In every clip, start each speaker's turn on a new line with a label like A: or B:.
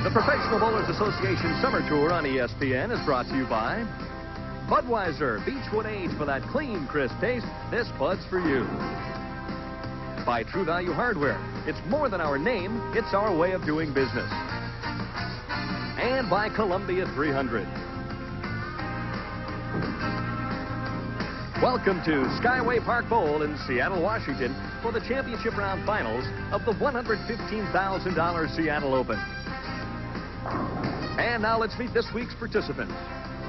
A: The Professional Bowlers Association Summer Tour on ESPN is brought to you by Budweiser, Beechwood Age for that clean, crisp taste. This Bud's for you. By True Value Hardware. It's more than our name, it's our way of doing business. And by Columbia 300. Welcome to Skyway Park Bowl in Seattle, Washington for the championship round finals of the $115,000 Seattle Open. And now let's meet this week's participants.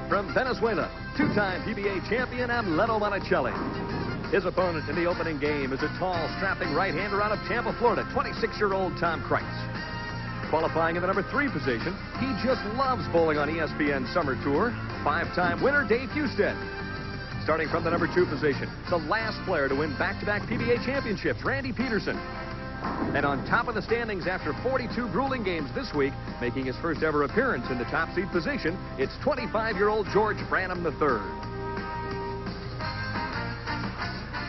A: From Venezuela, two-time PBA champion Amleto Monacelli. His opponent in the opening game is a tall, strapping right-hander out of Tampa, Florida, 26-year-old Tom Kreitz. Qualifying in the number 3 position, he just loves bowling on ESPN Summer Tour, 5-time winner Dave Husted. Starting from the number 2 position, the last player to win back-to-back PBA championships, Randy Pedersen. And on top of the standings after 42 grueling games this week, making his first ever appearance in the top seed position, it's 25-year-old George Branham III.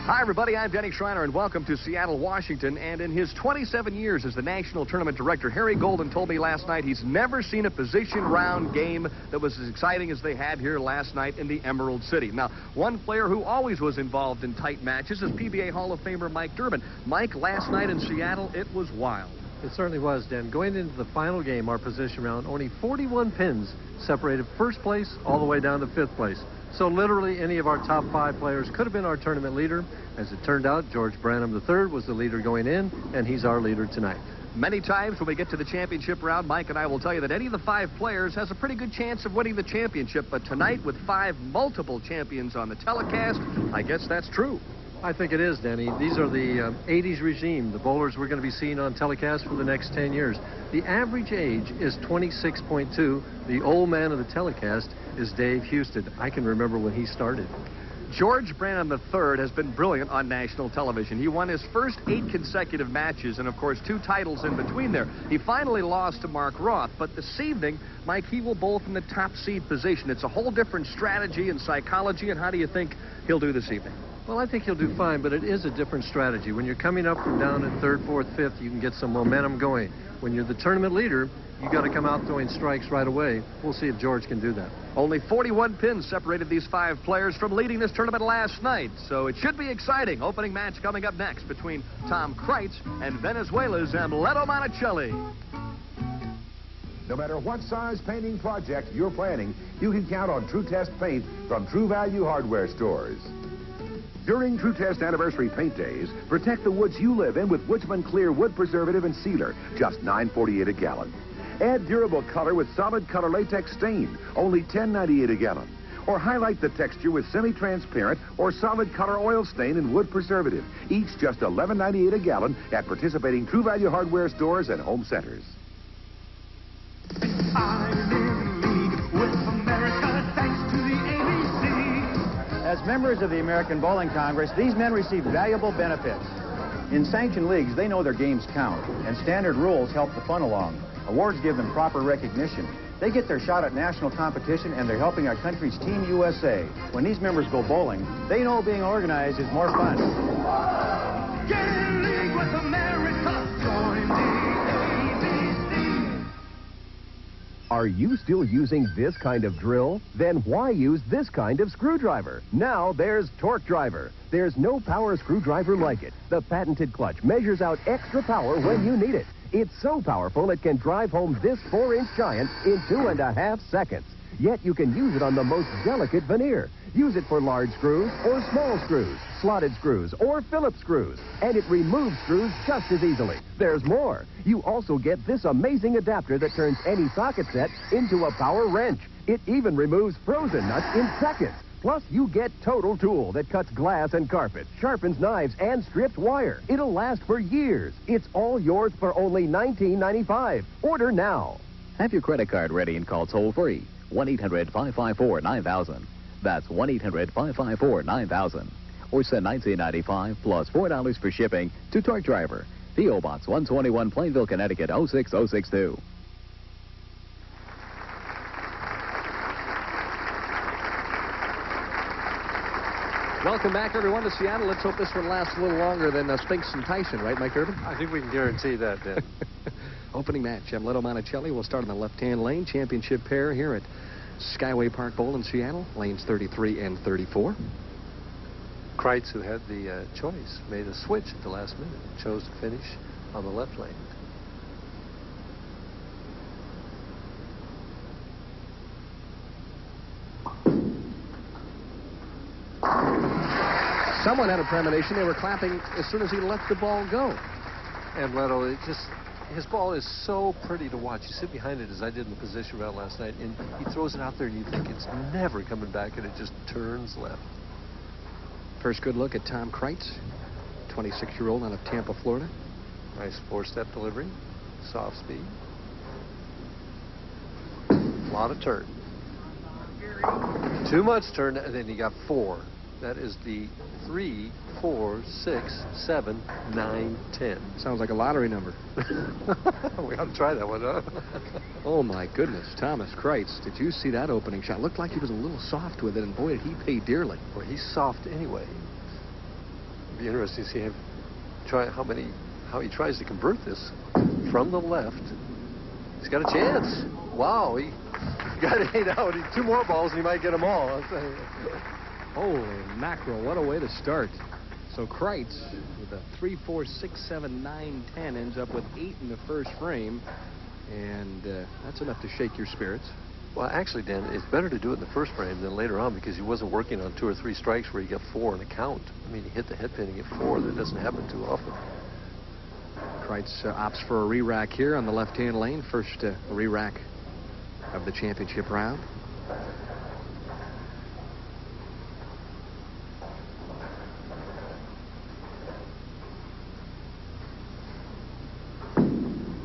A: Hi, everybody. I'm Denny Schreiner, and welcome to Seattle, Washington. And in his 27 years as the National Tournament Director, Harry Golden told me last night he's never seen a position round game that was as exciting as they had here last night in the Emerald City. Now, one player who always was involved in tight matches is PBA Hall of Famer Mike Durbin. Mike, last night in Seattle, it was wild.
B: It certainly was, Dan. Going into the final game, our position round, only 41 pins separated first place all the way down to 5th place. So literally any of our top 5 players could have been our tournament leader. As it turned out, George Branham III was the leader going in, and he's our leader tonight.
A: Many times when we get to the championship round, Mike and I will tell you that any of the 5 players has a pretty good chance of winning the championship. But tonight, with 5 multiple champions on the telecast, I guess that's true.
B: I think it is, Danny. These are the 80s regime, the bowlers we're going to be seeing on telecast for the next 10 years. The average age is 26.2. The old man of the telecast is Dave Husted. I can remember when he started.
A: George Branham III has been brilliant on national television. He won his first 8 consecutive matches and, of course, 2 titles in between there. He finally lost to Mark Roth, but this evening, Mike, he will bowl from the top seed position. It's a whole different strategy and psychology, and how do you think he'll do this evening?
B: Well, I think he'll do fine, but it is a different strategy. When you're coming up from down in 3rd, 4th, 5th, you can get some momentum going. When you're the tournament leader, you got to come out throwing strikes right away. We'll see if George can do that.
A: Only 41 pins separated these 5 players from leading this tournament last night, so it should be exciting. Opening match coming up next between Tom Kreitz and Venezuela's Amleto Monacelli.
C: No matter what size painting project you're planning, you can count on True Test paint from True Value Hardware stores. During True Test Anniversary Paint Days, protect the woods you live in with Woodsman Clear Wood Preservative and Sealer, just $9.48 a gallon. Add durable color with solid color latex stain, only $10.98 a gallon. Or highlight the texture with semi-transparent or solid color oil stain and wood preservative, each just $11.98 a gallon at participating True Value Hardware stores and home centers.
D: As members of the American Bowling Congress, these men receive valuable benefits. In sanctioned leagues, they know their games count, and standard rules help the fun along. Awards give them proper recognition. They get their shot at national competition, and they're helping our country's Team USA. When these members go bowling, they know being organized is more fun. Get in league with America. Join the ABC.
E: Are you still using this kind of drill? Then why use this kind of screwdriver? Now there's Torque Driver. There's no power screwdriver like it. The patented clutch measures out extra power when you need it. It's so powerful it can drive home this 4-inch giant in 2.5 seconds. Yet you can use it on the most delicate veneer. Use it for large screws or small screws, slotted screws or Phillips screws. And it removes screws just as easily. There's more. You also get this amazing adapter that turns any socket set into a power wrench. It even removes frozen nuts in seconds. Plus, you get Total Tool that cuts glass and carpet, sharpens knives, and strips wire. It'll last for years. It's all yours for only $19.95. Order now.
F: Have your credit card ready and call toll-free. 1-800-554-9000. That's 1-800-554-9000. Or send $19.95 plus $4 for shipping to Torque Driver. P.O. Box 121, Plainville, Connecticut, 06062.
A: Welcome back, everyone, to Seattle. Let's hope this one lasts a little longer than Spinks and Tyson, right, Mike Durbin?
B: I think we can guarantee that, Dan.
A: Opening match, Amleto Monacelli will start on the left-hand lane. Championship pair here at Skyway Park Bowl in Seattle, lanes 33 and 34.
B: Kreitz, who had the choice, made a switch at the last minute, chose to finish on the left lane.
A: Someone had a premonition. They were clapping as soon as he let the ball go.
B: Amleto, his ball is so pretty to watch. You sit behind it, as I did in the position round last night, and he throws it out there, and you think it's never coming back, and it just turns left.
A: First good look at Tom Kreitz, 26-year-old out of Tampa, Florida.
B: Nice four-step delivery, soft speed. A lot of turn. Too much turn, and then you got 4. That is the 3, 4, 6, 7, 9, 10.
A: Sounds like a lottery number.
B: We ought to try that one, huh?
A: Oh, my goodness. Thomas Kreitz, did you see that opening shot? Looked like he was a little soft with it, and boy, did he pay dearly.
B: Well, he's soft anyway. It'd be interesting to see him how he tries to convert this from the left. He's got a chance. Wow, he got 8 out. 2 more balls, and he might get them all. I'll tell you.
A: Holy mackerel, what a way to start. So Kreitz, with a 3, 4, 6, 7, 9, 10, ends up with 8 in the first frame. And that's enough to shake your spirits.
B: Well, actually, Dan, it's better to do it in the first frame than later on, because he wasn't working on 2 or 3 strikes where he got 4 in a count. I mean, he hit the head pin and get 4. That doesn't happen too often.
A: Kreitz opts for a re-rack here on the left-hand lane. First re-rack of the championship round.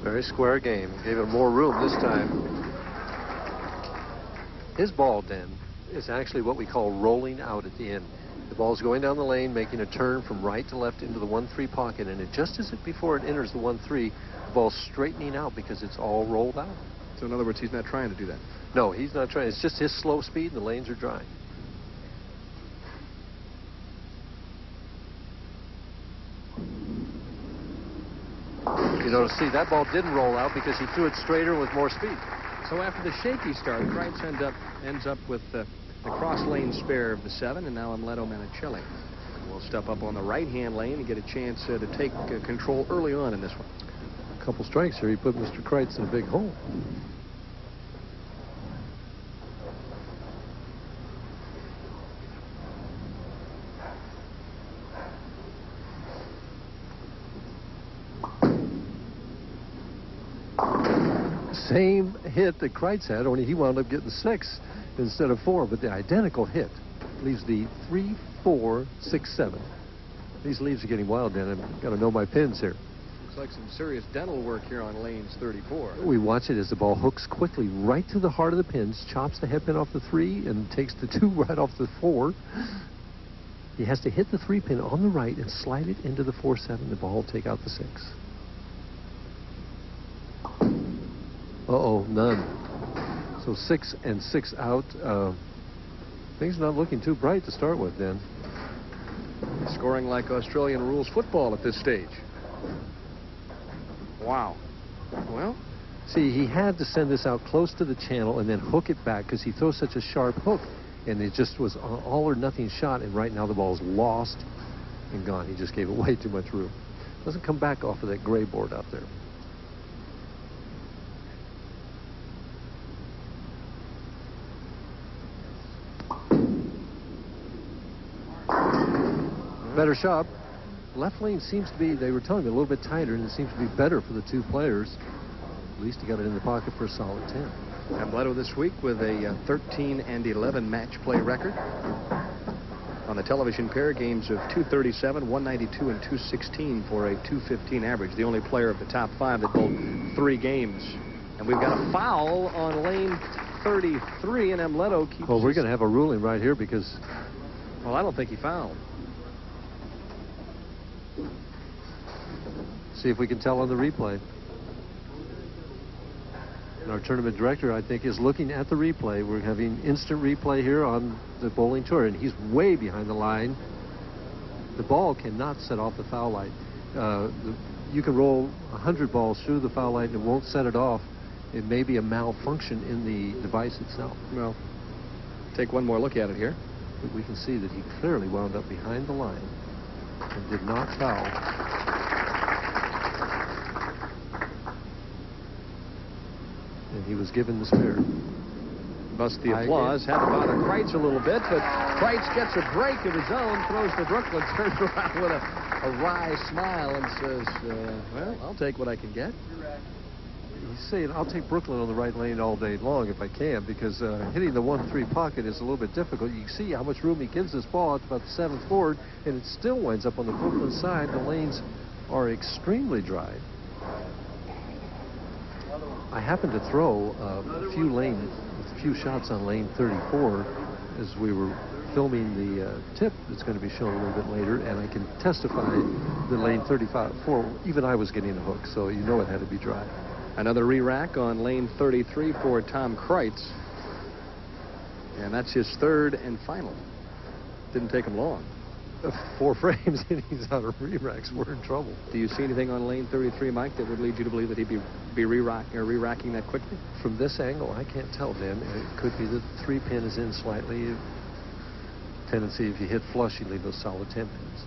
B: Very square game. Gave him more room this time. His ball, Dan, is actually what we call rolling out at the end. The ball's going down the lane, making a turn from right to left into the 1-3 pocket, and just as before it enters the 1-3, the ball's straightening out because it's all rolled out.
A: So in other words, he's not trying to do that.
B: No, he's not trying. It's just his slow speed, and the lanes are dry. You notice, see, that ball didn't roll out because he threw it straighter with more speed.
A: So after the shaky start, Kreitz ends up with the cross lane spare of the 7, and now Amleto Monacelli will step up on the right-hand lane and get a chance to take control early on in this one.
B: A couple strikes here, he put Mr. Kreitz in a big hole. Same hit that Kreitz had, only he wound up getting 6 instead of 4, but the identical hit leaves the 3, 4, 6, 7. These leaves are getting wild, Dan. I've got to know my pins here.
A: Looks like some serious dental work here on lanes 34.
B: We watch it as the ball hooks quickly right to the heart of the pins, chops the head pin off the 3, and takes the 2 right off the 4. He has to hit the 3 pin on the right and slide it into the 4, 7. The ball will take out the 6. Uh-oh, none. So 6 and 6 out. Things not looking too bright to start with, then.
A: Scoring like Australian rules football at this stage. Wow. Well,
B: see, he had to send this out close to the channel and then hook it back because he throws such a sharp hook. And it just was an all-or-nothing shot, and right now the ball's lost and gone. He just gave it way too much room. Doesn't come back off of that gray board out there. Better shot. Left lane seems to be, they were telling me, a little bit tighter, and it seems to be better for the 2 players. At least he got it in the pocket for a solid 10.
A: Amleto this week with a 13 and 11 match play record. On the television pair, games of 237, 192, and 216 for a 215 average. The only player of the top 5 that bowled 3 games. And we've got a foul on lane 33, and Amleto keeps...
B: Well, we're going to have a ruling right here because...
A: Well, I don't think he fouled.
B: See if we can tell on the replay. And our tournament director, I think, is looking at the replay. We're having instant replay here on the bowling tour, and he's way behind the line. The ball cannot set off the foul line. The you can roll 100 balls through the foul line and it won't set it off. It may be a malfunction in the device itself.
A: Well, take one more look at it here.
B: But we can see that he clearly wound up behind the line and did not foul. And he was given the spare.
A: Bust the applause. Had to bother Kreitz a little bit, but Kreitz gets a break of his own, throws to Brooklyn, turns around with a wry smile and says, well, I'll take what I can get.
B: He's saying, I'll take Brooklyn on the right lane all day long if I can, because hitting the 1-3 pocket is a little bit difficult. You can see how much room he gives this ball out to about the 7th board, and it still winds up on the Brooklyn side. The lanes are extremely dry. I happened to throw a few shots on lane 34 as we were filming the tip that's going to be shown a little bit later, and I can testify that lane 34, even I was getting a hook, so you know it had to be dry.
A: Another re-rack on lane 33 for Tom Kreitz. And that's his third and final. Didn't take him long.
B: 4 frames and he's out of re-racks. We're in trouble.
A: Do you see anything on lane 33, Mike, that would lead you to believe that he'd be re-racking that quickly?
B: From this angle, I can't tell, Dan. It could be that the 3-pin is in slightly. Tendency, if you hit flush, you leave those solid 10 pins.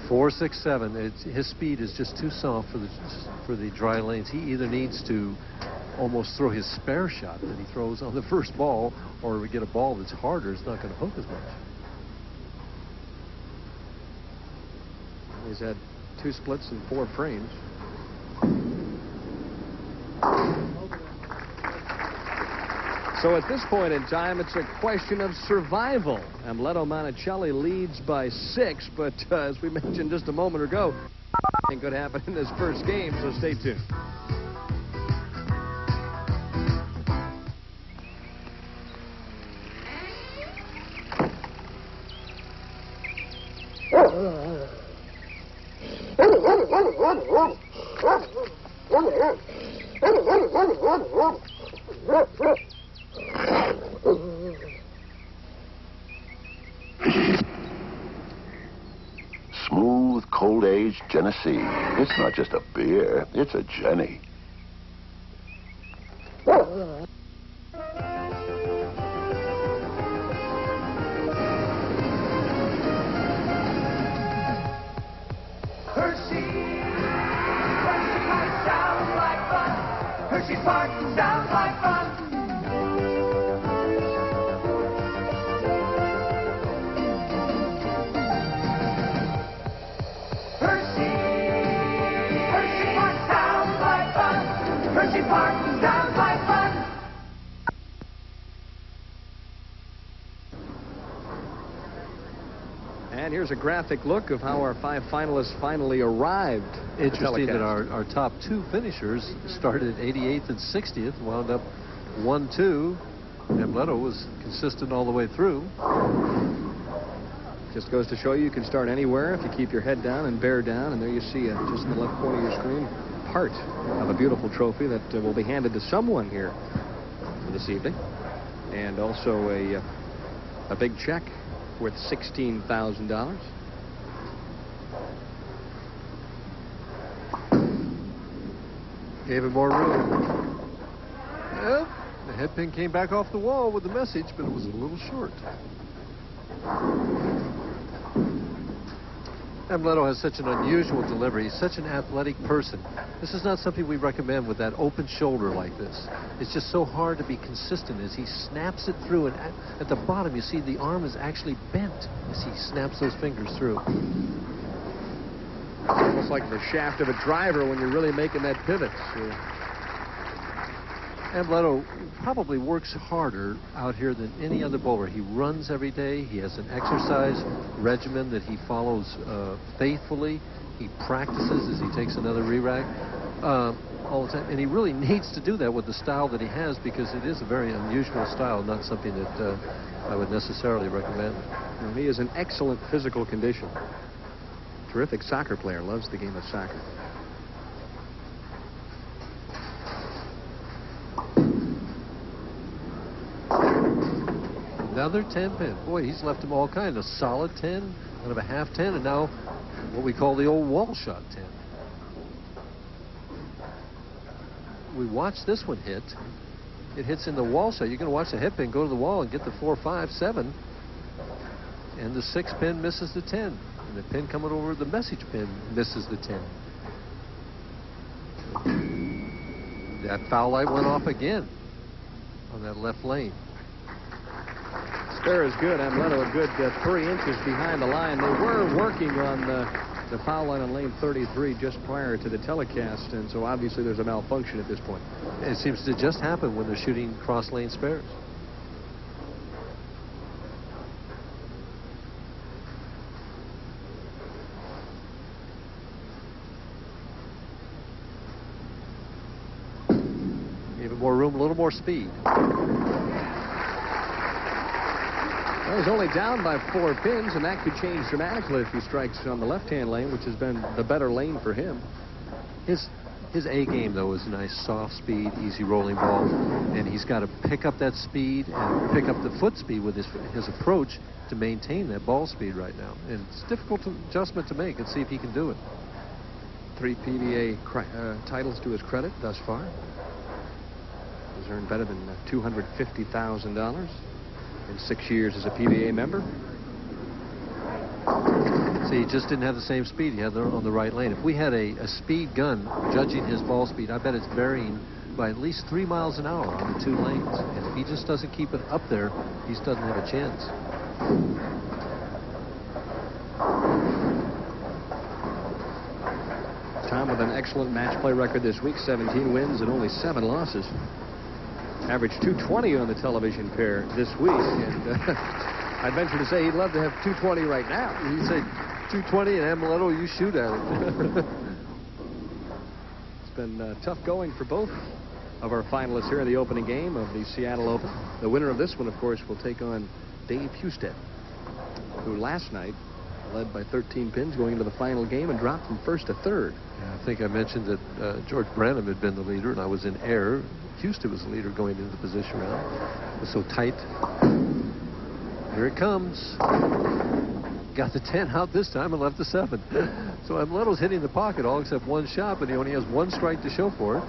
B: 4, 6, 7. His speed is just too soft for the dry lanes. He either needs to almost throw his spare shot that he throws on the first ball, or we get a ball that's harder. It's not going to hook as much.
A: He's had 2 splits and 4 frames. So at this point in time, it's a question of survival. Amleto Monacelli leads by 6, but as we mentioned just a moment ago, anything could happen in this first game, so stay tuned.
G: Smooth, cold-aged Genesee. It's not just a beer, it's a Jenny.
H: Hershey Park sounds like fun. Hershey Park sounds like fun. Hershey Park sounds like fun.
A: And here's a graphic look of how our 5 finalists finally arrived.
B: Interesting that our top 2 finishers started at 88th and 60th, wound up 1-2. Amleto was consistent all the way through.
A: Just goes to show you can start anywhere if you keep your head down and bear down. And there you see, just in the left corner of your screen, part of a beautiful trophy that will be handed to someone here this evening. And also a big check worth $16,000.
B: Gave him more room. Yep, the headpin came back off the wall with the message, but it was a little short. Amleto has such an unusual delivery. He's such an athletic person. This is not something we recommend with that open shoulder like this. It's just so hard to be consistent as he snaps it through. And at the bottom, you see the arm is actually bent as he snaps those fingers through.
A: Almost like the shaft of a driver when you're really making that pivot.
B: Amleto probably works harder out here than any other bowler. He runs every day. He has an exercise regimen that he follows faithfully. He practices as he takes another re-rack all the time. And he really needs to do that with the style that he has, because it is a very unusual style, not something that I would necessarily recommend.
A: Well, he is in excellent physical condition. Terrific soccer player, loves the game of soccer.
B: Another 10 pin. Boy, he's left him all kind of solid 10, Kind of a half 10, and now what we call the old wall shot 10. We watched this one hit. It hits in the wall shot. You're going to watch the head pin go to the wall and get the 4, 5, 7. And the 6 pin misses the 10. And the pin coming over the message pin misses the 10. That foul light went off again on that left lane.
A: Spare is good. Amleto a good 3 inches behind the line. They were working on the foul line on lane 33 just prior to the telecast, and so obviously there's a malfunction at this point.
B: It seems to just happen when they're shooting cross lane spares. Even more room, a little more speed.
A: Well, he's only down by 4 pins, and that could change dramatically if he strikes on the left-hand lane, which has been the better lane for him.
B: His A game, though, is a nice soft speed, easy rolling ball, and he's got to pick up that speed and pick up the foot speed with his approach to maintain that ball speed right now. And it's a difficult adjustment to make, and see if he can do it.
A: 3 PBA titles to his credit thus far. He's earned better than $250,000 in 6 years as a PBA member.
B: See, he just didn't have the same speed he had on the right lane. If we had a speed gun judging his ball speed, I bet it's varying by at least 3 miles an hour on the 2 lanes. And if he just doesn't keep it up there, he doesn't have a chance.
A: Tom with an excellent match play record this week, 17 wins and only 7 losses. Averaged 220 on the television pair this week, and I'd venture to say he'd love to have 220 right now.
B: He'd say 220 and Amleto, you shoot at it.
A: It's been tough going for both of our finalists here in the opening game of the Seattle Open. The winner of this one, of course, will take on Dave Husted, who last night led by 13 pins going into the final game and dropped from first to third.
B: Yeah, I think I mentioned that George Branham had been the leader, and I was in air. Houston was the leader going into the position round. It was so tight. Here it comes. Got the 10 out this time and left the 7. So Amleto's hitting the pocket all except 1 shot, but he only has 1 strike to show for it.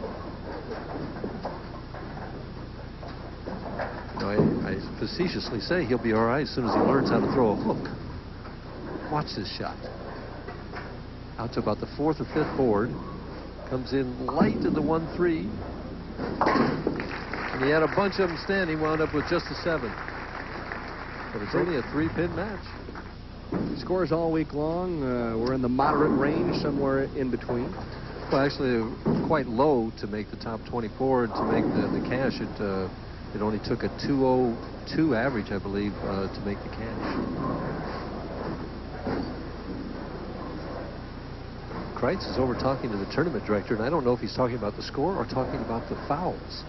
B: You know, I facetiously say he'll be all right as soon as he learns how to throw a hook. Watch this shot. Out to about the 4th or 5th board. Comes in light in the 1-3. And he had a bunch of them standing, wound up with just a 7. But it's only a 3-pin match.
A: Scores all week long. We're in the moderate range, somewhere in between.
B: Well, actually, quite low to make the top 24 and to make the cash. It only took a 202 average, I believe, to make the cash. Kreitz is over talking to the tournament director, and I don't know if he's talking about the score or talking about the fouls.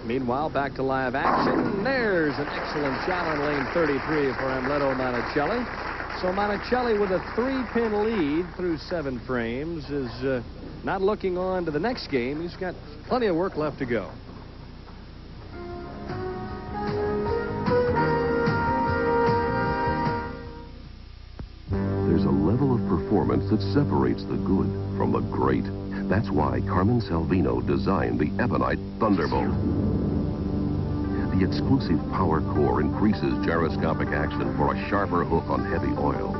A: Meanwhile, back to live action. There's an excellent shot on lane 33 for Amleto Monacelli. So Monacelli with a 3-pin lead through 7 frames is not looking on to the next game. He's got plenty of work left to go.
G: There's a level of performance that separates the good from the great. That's why Carmen Salvino designed the Ebonite Thunderbolt. The exclusive power core increases gyroscopic action for a sharper hook on heavy oil.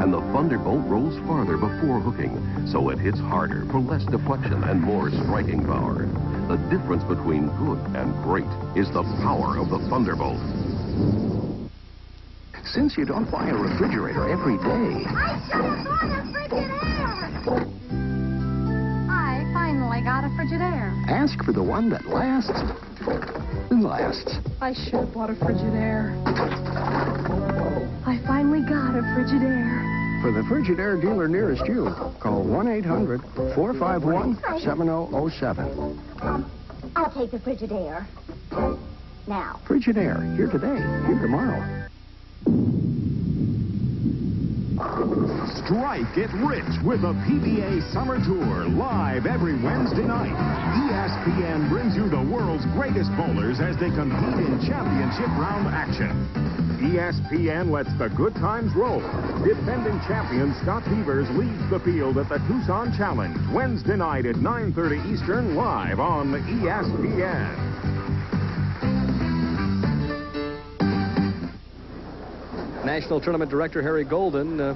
G: And the Thunderbolt rolls farther before hooking, so it hits harder for less deflection and more striking power. The difference between good and great is the power of the Thunderbolt.
I: Since you don't buy a refrigerator every day.
J: I should have bought a Frigidaire. I finally got a Frigidaire.
I: Ask for the one that lasts and lasts.
J: I should have bought a Frigidaire. I finally got a Frigidaire.
I: For the Frigidaire dealer nearest you, call 1-800-451-7007.
J: I'll take the Frigidaire. Now.
I: Frigidaire, here today, here tomorrow.
C: Strike it rich with the PBA Summer Tour, live every Wednesday night. ESPN brings you the world's greatest bowlers as they compete in championship round action. ESPN lets the good times roll. Defending champion Scott Beavers leads the field at the Tucson Challenge, Wednesday night at 9:30 Eastern, live on ESPN.
A: National Tournament Director Harry Golden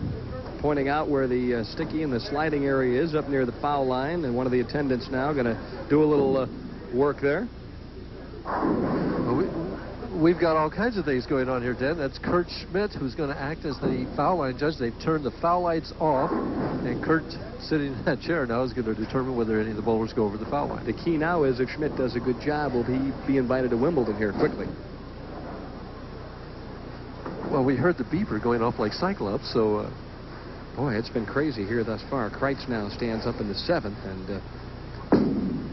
A: pointing out where the sticky and the sliding area is up near the foul line, and one of the attendants now going to do a little work there.
B: Well, we've got all kinds of things going on here, Dan. That's Kurt Schmidt, who's going to act as the foul line judge. They've turned the foul lights off, and Kurt, sitting in that chair now, is going to determine whether any of the bowlers go over the foul line.
A: The key now is if Schmidt does a good job, will he be invited to Wimbledon here quickly?
B: Well, we heard the beeper going off like Cyclops, so...
A: boy, it's been crazy here thus far. Kreitz now stands up in the 7th, and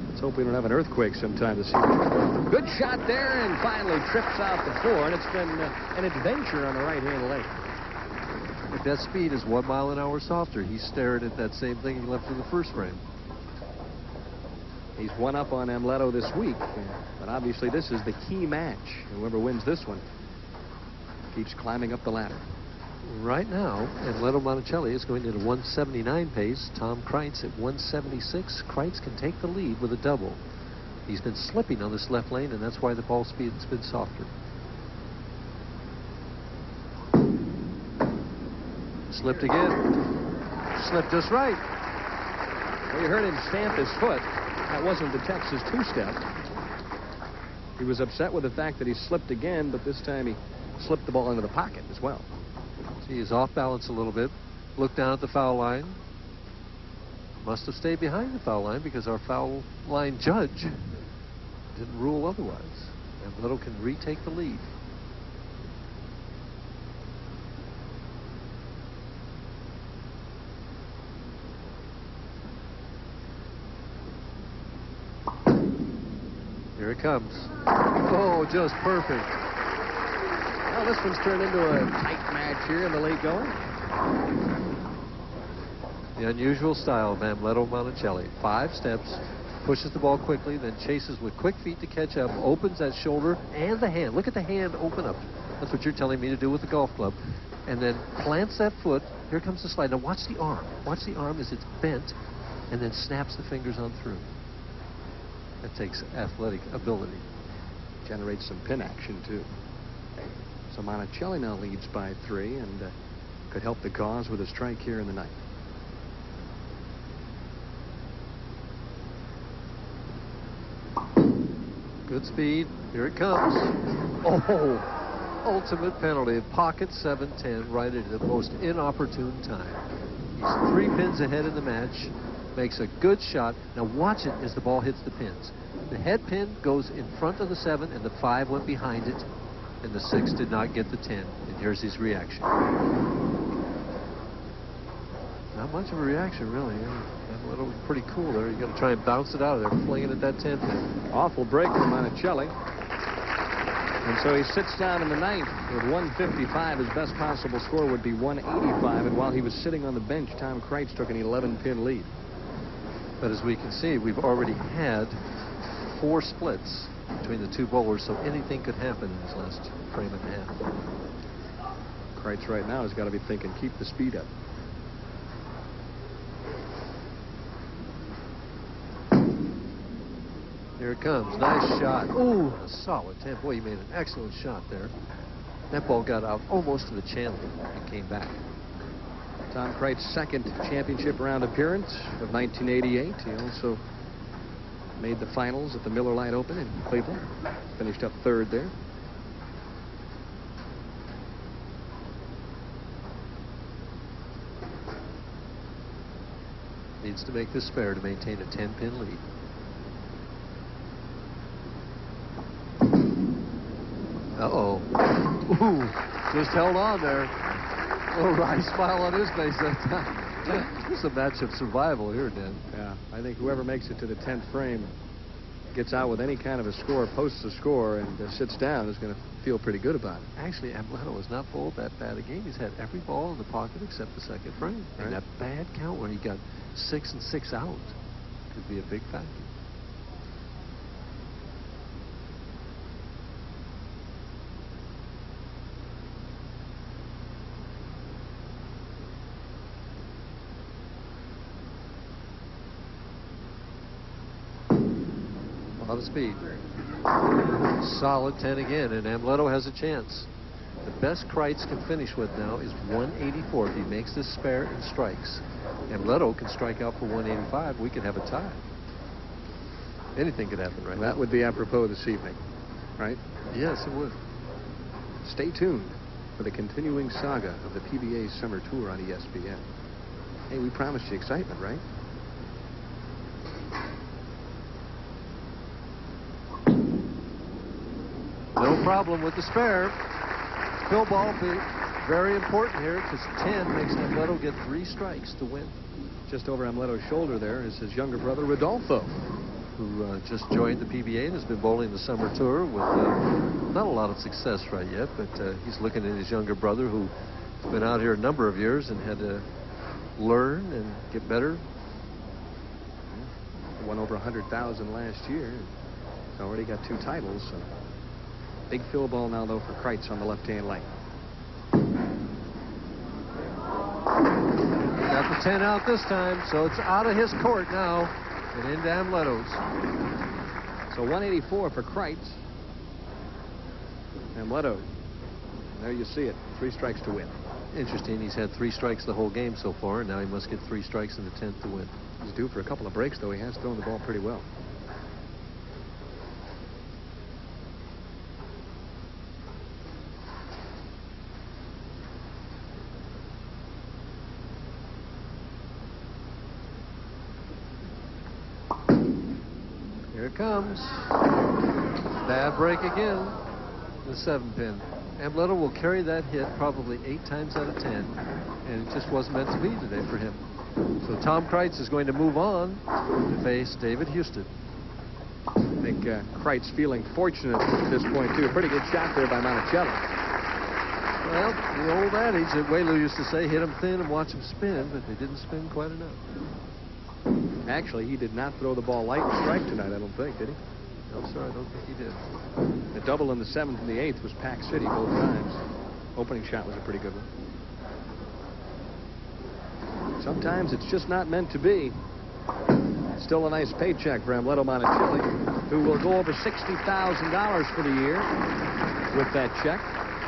A: let's hope we don't have an earthquake sometime this evening. Good shot there, and finally trips out the 4, and it's been an adventure on the right-hand leg.
B: If that speed is 1 mile an hour softer, he's staring at that same thing he left in the first frame.
A: He's one up on Amleto this week, but obviously this is the key match. Whoever wins this one keeps climbing up the ladder.
B: Right now, Amleto Monacelli is going at a 179 pace. Tom Kreitz at 176. Kreitz can take the lead with a double. He's been slipping on this left lane, and that's why the ball speed has been softer. Slipped again. Slipped just right.
A: Well, you heard him stamp his foot. That wasn't the Texas two-step. He was upset with the fact that he slipped again, but this time he slipped the ball into the pocket as well.
B: See, he's off balance a little bit. Looked down at the foul line. Must have stayed behind the foul line because our foul line judge didn't rule otherwise. Amleto can retake the lead. Here it comes. Oh, just perfect.
A: Well, this one's turned into a tight match here in the late going.
B: The unusual style of Amleto Monacelli. 5 steps, pushes the ball quickly, then chases with quick feet to catch up, opens that shoulder and the hand. Look at the hand open up. That's what you're telling me to do with the golf club. And then plants that foot. Here comes the slide. Now watch the arm. Watch the arm as it's bent, and then snaps the fingers on through. That takes athletic ability.
A: Generates some pin action, too. So Monacelli now leads by 3 and could help the cause with a strike here in the 9th.
B: Good speed. Here it comes. Oh, ultimate penalty. Pocket 7-10 right at the most inopportune time. He's 3 pins ahead in the match. Makes a good shot. Now watch it as the ball hits the pins. The head pin goes in front of the 7 and the 5 went behind it. And the 6 did not get the 10. And here's his reaction. Not much of a reaction, really. A little pretty cool there. You got to try and bounce it out of there, flinging at that 10 pin.
A: Awful break from Monacelli. And so he sits down in the 9th with 155. His best possible score would be 185. And while he was sitting on the bench, Tom Kreitz took an 11-pin lead.
B: But as we can see, we've already had 4 splits between the 2 bowlers, so anything could happen in this last frame and a half.
A: Kreitz right now has got to be thinking, keep the speed up.
B: Here it comes. Nice shot. Ooh, a solid 10. Boy, you made an excellent shot there. That ball got out almost to the channel and came back.
A: Tom Kreitz's 2nd championship round appearance of 1988. He also made the finals at the Miller Lite Open in Cleveland. Finished up 3rd there.
B: Needs to make this spare to maintain a 10-pin lead. Uh-oh. Ooh, just held on there. A little wry smile on his face that time. It's a match of survival here, Dan.
A: Yeah, I think whoever makes it to the 10th frame
K: gets out with any kind of a score, posts a score, and sits down, is going to feel pretty good about it.
B: Actually, Amleto has not bowled that bad a game. He's had every ball in the pocket except the second frame.
K: Right.
B: And that bad count where he got 6 and 6 out could be a big factor. A lot of speed. Solid 10 again, and Amleto has a chance. The best Kreitz can finish with now is 184 if he makes this spare and strikes. Amleto can strike out for 185. We could have a tie. Anything could happen right now.
K: That would be apropos this evening, right?
B: Yes, it would.
K: Stay tuned for the continuing saga of the PBA Summer Tour on ESPN. Hey, we promised you excitement, right?
B: No problem with the spare. Fill ball be very important here because 10 makes Amleto get 3 strikes to win.
K: Just over Amleto's shoulder there is his younger brother, Rodolfo,
B: who just joined the PBA and has been bowling the Summer Tour with not a lot of success right yet, but he's looking at his younger brother who's been out here a number of years and had to learn and get better.
K: Won over 100,000 last year. He's already got 2 titles. So. Big fill ball now, though, for Kreitz on the left-hand lane.
B: Got the 10 out this time, so it's out of his court now and into Amleto's.
K: So 184 for Kreitz. Amleto. There you see it. 3 strikes to win.
B: Interesting. He's had 3 strikes the whole game so far, and now he must get 3 strikes in the 10th to win.
K: He's due for a couple of breaks, though. He has thrown the ball pretty well.
B: Here it comes. Bad break again. The 7-pin. Amleto will carry that hit probably 8 times out of 10, and it just wasn't meant to be today for him. So Tom Kreitz is going to move on to face David Husted.
K: I think Kreitz feeling fortunate at this point, too. A pretty good shot there by Monacelli.
B: Well, the old adage that Wayloo used to say, hit them thin and watch them spin, but they didn't spin quite enough.
K: Actually, he did not throw the ball light and strike tonight, I don't think, did he?
B: No, sir, I don't think he did.
K: The double in the 7th and the 8th was Pack City both times. Opening shot was a pretty good one. Sometimes it's just not meant to be. Still a nice paycheck for Amleto Monacelli, who will go over $60,000 for the year with that check.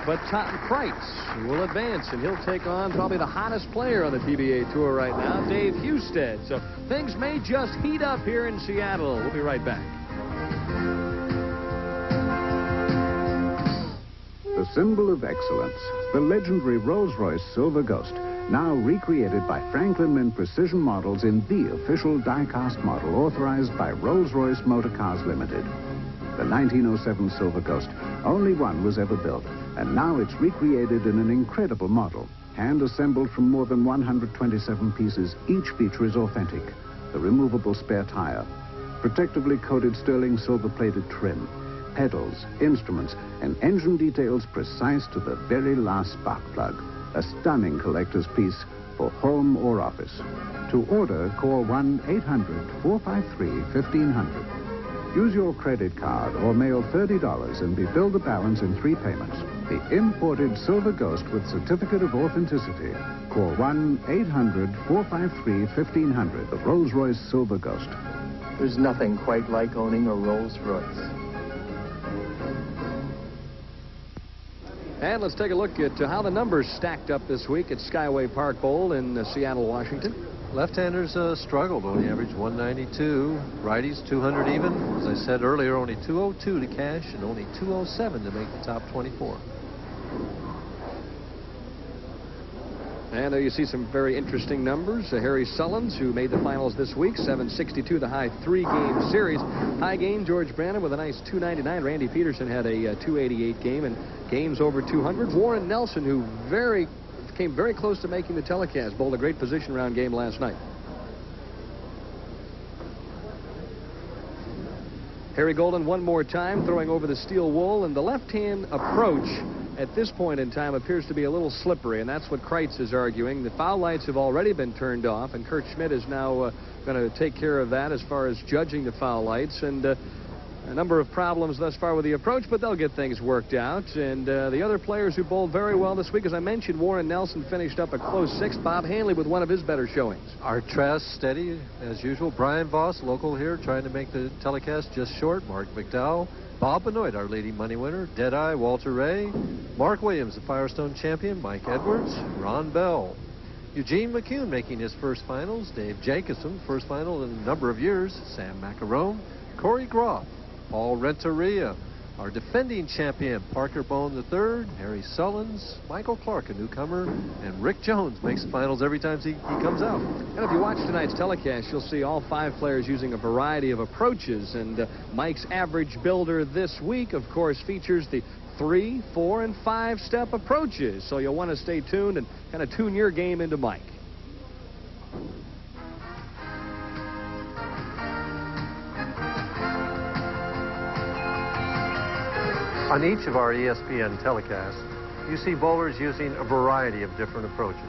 K: But Tom Kreitz will advance, and he'll take on probably the hottest player on the PBA Tour right now, Dave Husted. So things may just heat up here in Seattle. We'll be right back.
L: The symbol of excellence, the legendary Rolls-Royce Silver Ghost, now recreated by Franklin Mint Precision Models in the official die-cast model authorized by Rolls-Royce Motor Cars Limited. The 1907 Silver Ghost, only one was ever built, and now it's recreated in an incredible model, hand-assembled from more than 127 pieces. Each feature is authentic. The removable spare tire, protectively coated sterling silver-plated trim, pedals, instruments, and engine details precise to the very last spark plug. A stunning collector's piece for home or office. To order, call 1-800-453-1500. Use your credit card or mail $30 and be billed the balance in 3 payments. The imported Silver Ghost with certificate of authenticity. Call 1-800-453-1500. The Rolls-Royce Silver Ghost.
M: There's nothing quite like owning a Rolls-Royce.
K: And let's take a look at how the numbers stacked up this week at Skyway Park Bowl in Seattle, Washington.
B: Left-handers struggled, only averaged 192. Righties 200 even. As I said earlier, only 202 to cash and only 207 to make the top 24.
K: And there you see some very interesting numbers. Harry Sullins, who made the finals this week, 762, the high 3-game series. High game, George Branham with a nice 299. Randy Pedersen had a 288 game, and games over 200. Warren Nelson, who came very close to making the telecast, bowled a great position round game last night. Harry Golden one more time, throwing over the steel wool, and the left-hand approach at this point in time appears to be a little slippery, and that's what Kreitz is arguing. The foul lights have already been turned off, and Kurt Schmidt is now going to take care of that as far as judging the foul lights. And a number of problems thus far with the approach, but they'll get things worked out. And the other players who bowled very well this week, as I mentioned, Warren Nelson finished up a close sixth. Bob Hanley with one of his better showings.
B: Art Trask steady as usual. Brian Voss, local here, trying to make the telecast just short. Mark McDowell. Bob Benoit, our leading money winner. Deadeye, Walter Ray. Mark Williams, the Firestone champion. Mike Edwards. Ron Bell. Eugene McCune making his first finals. Dave Jacobson, first final in a number of years. Sam Macarone. Corey Groff. Paul Renteria. Our defending champion, Parker Bone III. Harry Sullins. Michael Clark, a newcomer. And Rick Jones makes the finals every time he comes out.
K: And if you watch tonight's telecast, you'll see all 5 players using a variety of approaches. And Mike's average builder this week, of course, features the 3, 4, and 5-step approaches. So you'll want to stay tuned and kind of tune your game into Mike.
B: On each of our ESPN telecasts, you see bowlers using a variety of different approaches.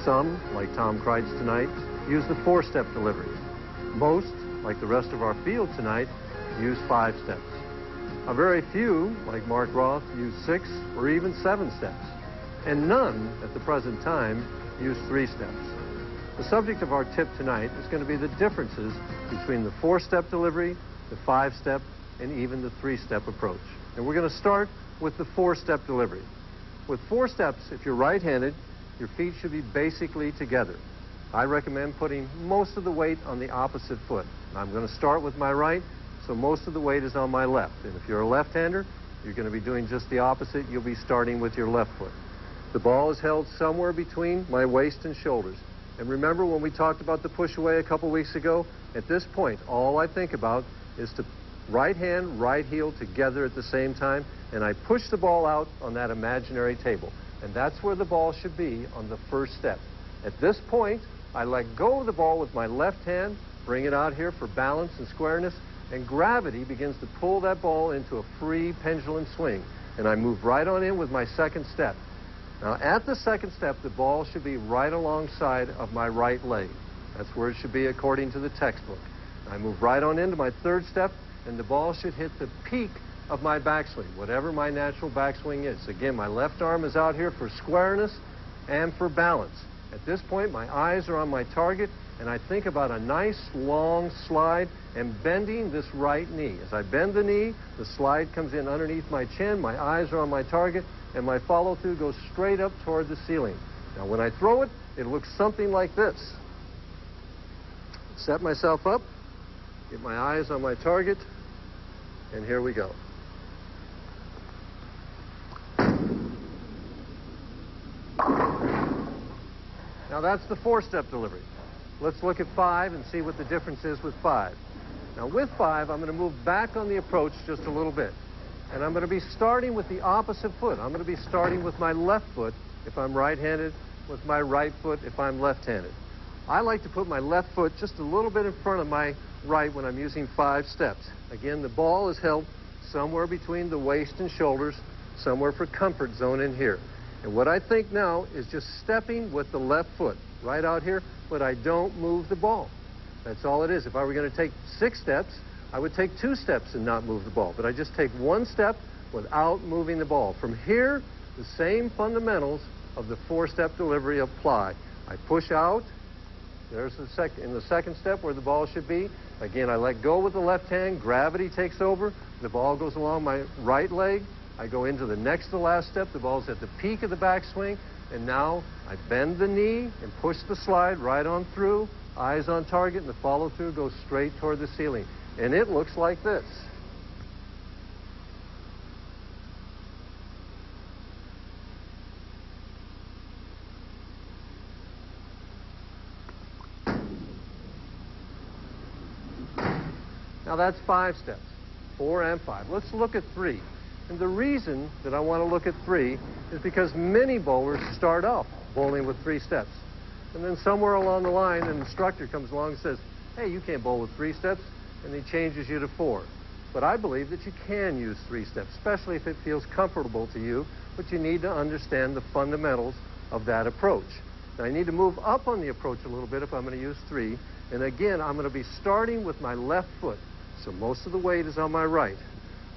B: Some, like Tom Kreitz tonight, use the 4-step delivery. Most, like the rest of our field tonight, use 5 steps. A very few, like Mark Roth, use 6 or even 7 steps. And none, at the present time, use 3 steps. The subject of our tip tonight is going to be the differences between the 4-step delivery, the 5-step, and even the 3-step approach. And we're going to start with the 4-step delivery. With 4 steps, if you're right-handed, your feet should be basically together. I recommend putting most of the weight on the opposite foot. I'm going to start with my right, so most of the weight is on my left. And if you're a left-hander, you're going to be doing just the opposite. You'll be starting with your left foot. The ball is held somewhere between my waist and shoulders. And remember when we talked about the push away a couple weeks ago? At this point, all I think about is to right hand, right heel together at the same time, and I push the ball out on that imaginary table. And that's where the ball should be on the first step. At this point, I let go of the ball with my left hand, bring it out here for balance and squareness, and gravity begins to pull that ball into a free pendulum swing. And I move right on in with my second step. Now, at the second step, the ball should be right alongside of my right leg. That's where it should be according to the textbook. I move right on into my third step, and the ball should hit the peak of my backswing, whatever my natural backswing is. Again, my left arm is out here for squareness and for balance. At this point, my eyes are on my target, and I think about a nice long slide and bending this right knee. As I bend the knee, the slide comes in underneath my chin, my eyes are on my target, and my follow-through goes straight up toward the ceiling. Now, when I throw it, it looks something like this. Set myself up, get my eyes on my target, and here we go. Now that's the 4-step delivery. Let's look at 5 and see what the difference is with 5. Now with 5, I'm going to move back on the approach just a little bit. And I'm going to be starting with the opposite foot. I'm going to be starting with my left foot if I'm right-handed, with my right foot if I'm left-handed. I like to put my left foot just a little bit in front of my right when I'm using 5 steps. Again, the ball is held somewhere between the waist and shoulders, somewhere for comfort zone in here. And what I think now is just stepping with the left foot right out here, but I don't move the ball. That's all it is. If I were going to take 6 steps, I would take 2 steps and not move the ball. But I just take 1 step without moving the ball. From here, the same fundamentals of the 4-step delivery apply. I push out. There's in the second step where the ball should be. Again, I let go with the left hand. Gravity takes over. The ball goes along my right leg. I go into the next to last step. The ball's at the peak of the backswing. And now I bend the knee and push the slide right on through. Eyes on target, and the follow-through goes straight toward the ceiling. And it looks like this. Now that's 5 steps, 4 and 5. Let's look at 3. And the reason that I want to look at 3 is because many bowlers start off bowling with 3 steps. And then somewhere along the line, an instructor comes along and says, hey, you can't bowl with 3 steps, and he changes you to 4. But I believe that you can use 3 steps, especially if it feels comfortable to you, but you need to understand the fundamentals of that approach. Now, I need to move up on the approach a little bit if I'm going to use 3. And again, I'm going to be starting with my left foot, so most of the weight is on my right.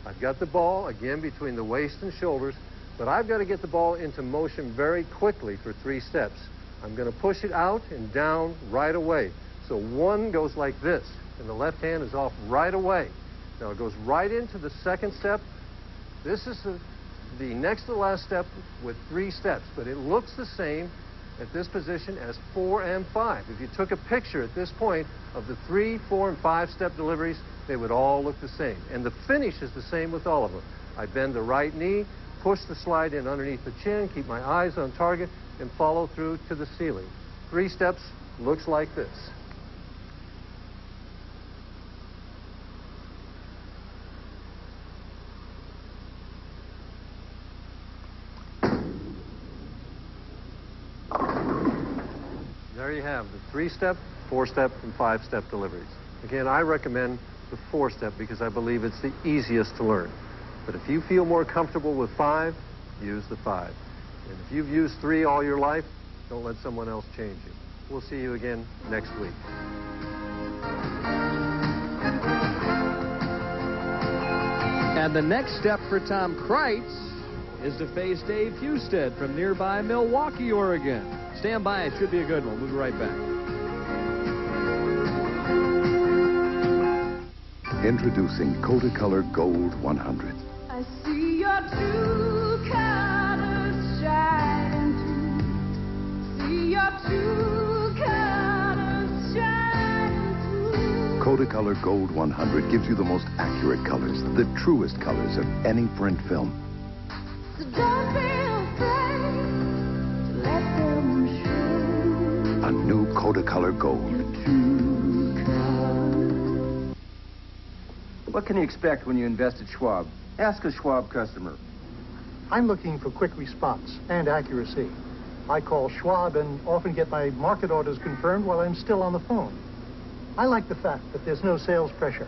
B: I've got the ball, again, between the waist and shoulders, but I've got to get the ball into motion very quickly for 3 steps. I'm going to push it out and down right away. So 1 goes like this, and the left hand is off right away. Now it goes right into the 2nd step. This is the next to the last step with 3 steps, but it looks the same at this position as 4 and 5. If you took a picture at this point of the 3, 4, and 5 step deliveries, they would all look the same. And the finish is the same with all of them. I bend the right knee, push the slide in underneath the chin, keep my eyes on target, and follow through to the ceiling. 3 steps looks like this. There you have the 3-step, 4-step, and 5-step deliveries. Again, I recommend the 4-step because I believe it's the easiest to learn. But if you feel more comfortable with 5, use the 5. And if you've used 3 all your life, don't let someone else change you. We'll see you again next week.
K: And the next step for Tom Kreitz is to face Dave Husted from nearby Milwaukee, Oregon. Stand by, it should be a good one. We'll be right back.
N: Introducing Kodacolor Gold 100.
H: I see your true colors shining through. See your true colors shining through.
N: Kodacolor Gold 100 gives you the most accurate colors, the truest colors of any print film.
H: So don't be afraid to let them show.
N: A new Kodacolor Gold.
M: What can you expect when you invest at Schwab? Ask a Schwab customer.
O: I'm looking for quick response and accuracy. I call Schwab and often get my market orders confirmed while I'm still on the phone. I like the fact that there's no sales pressure.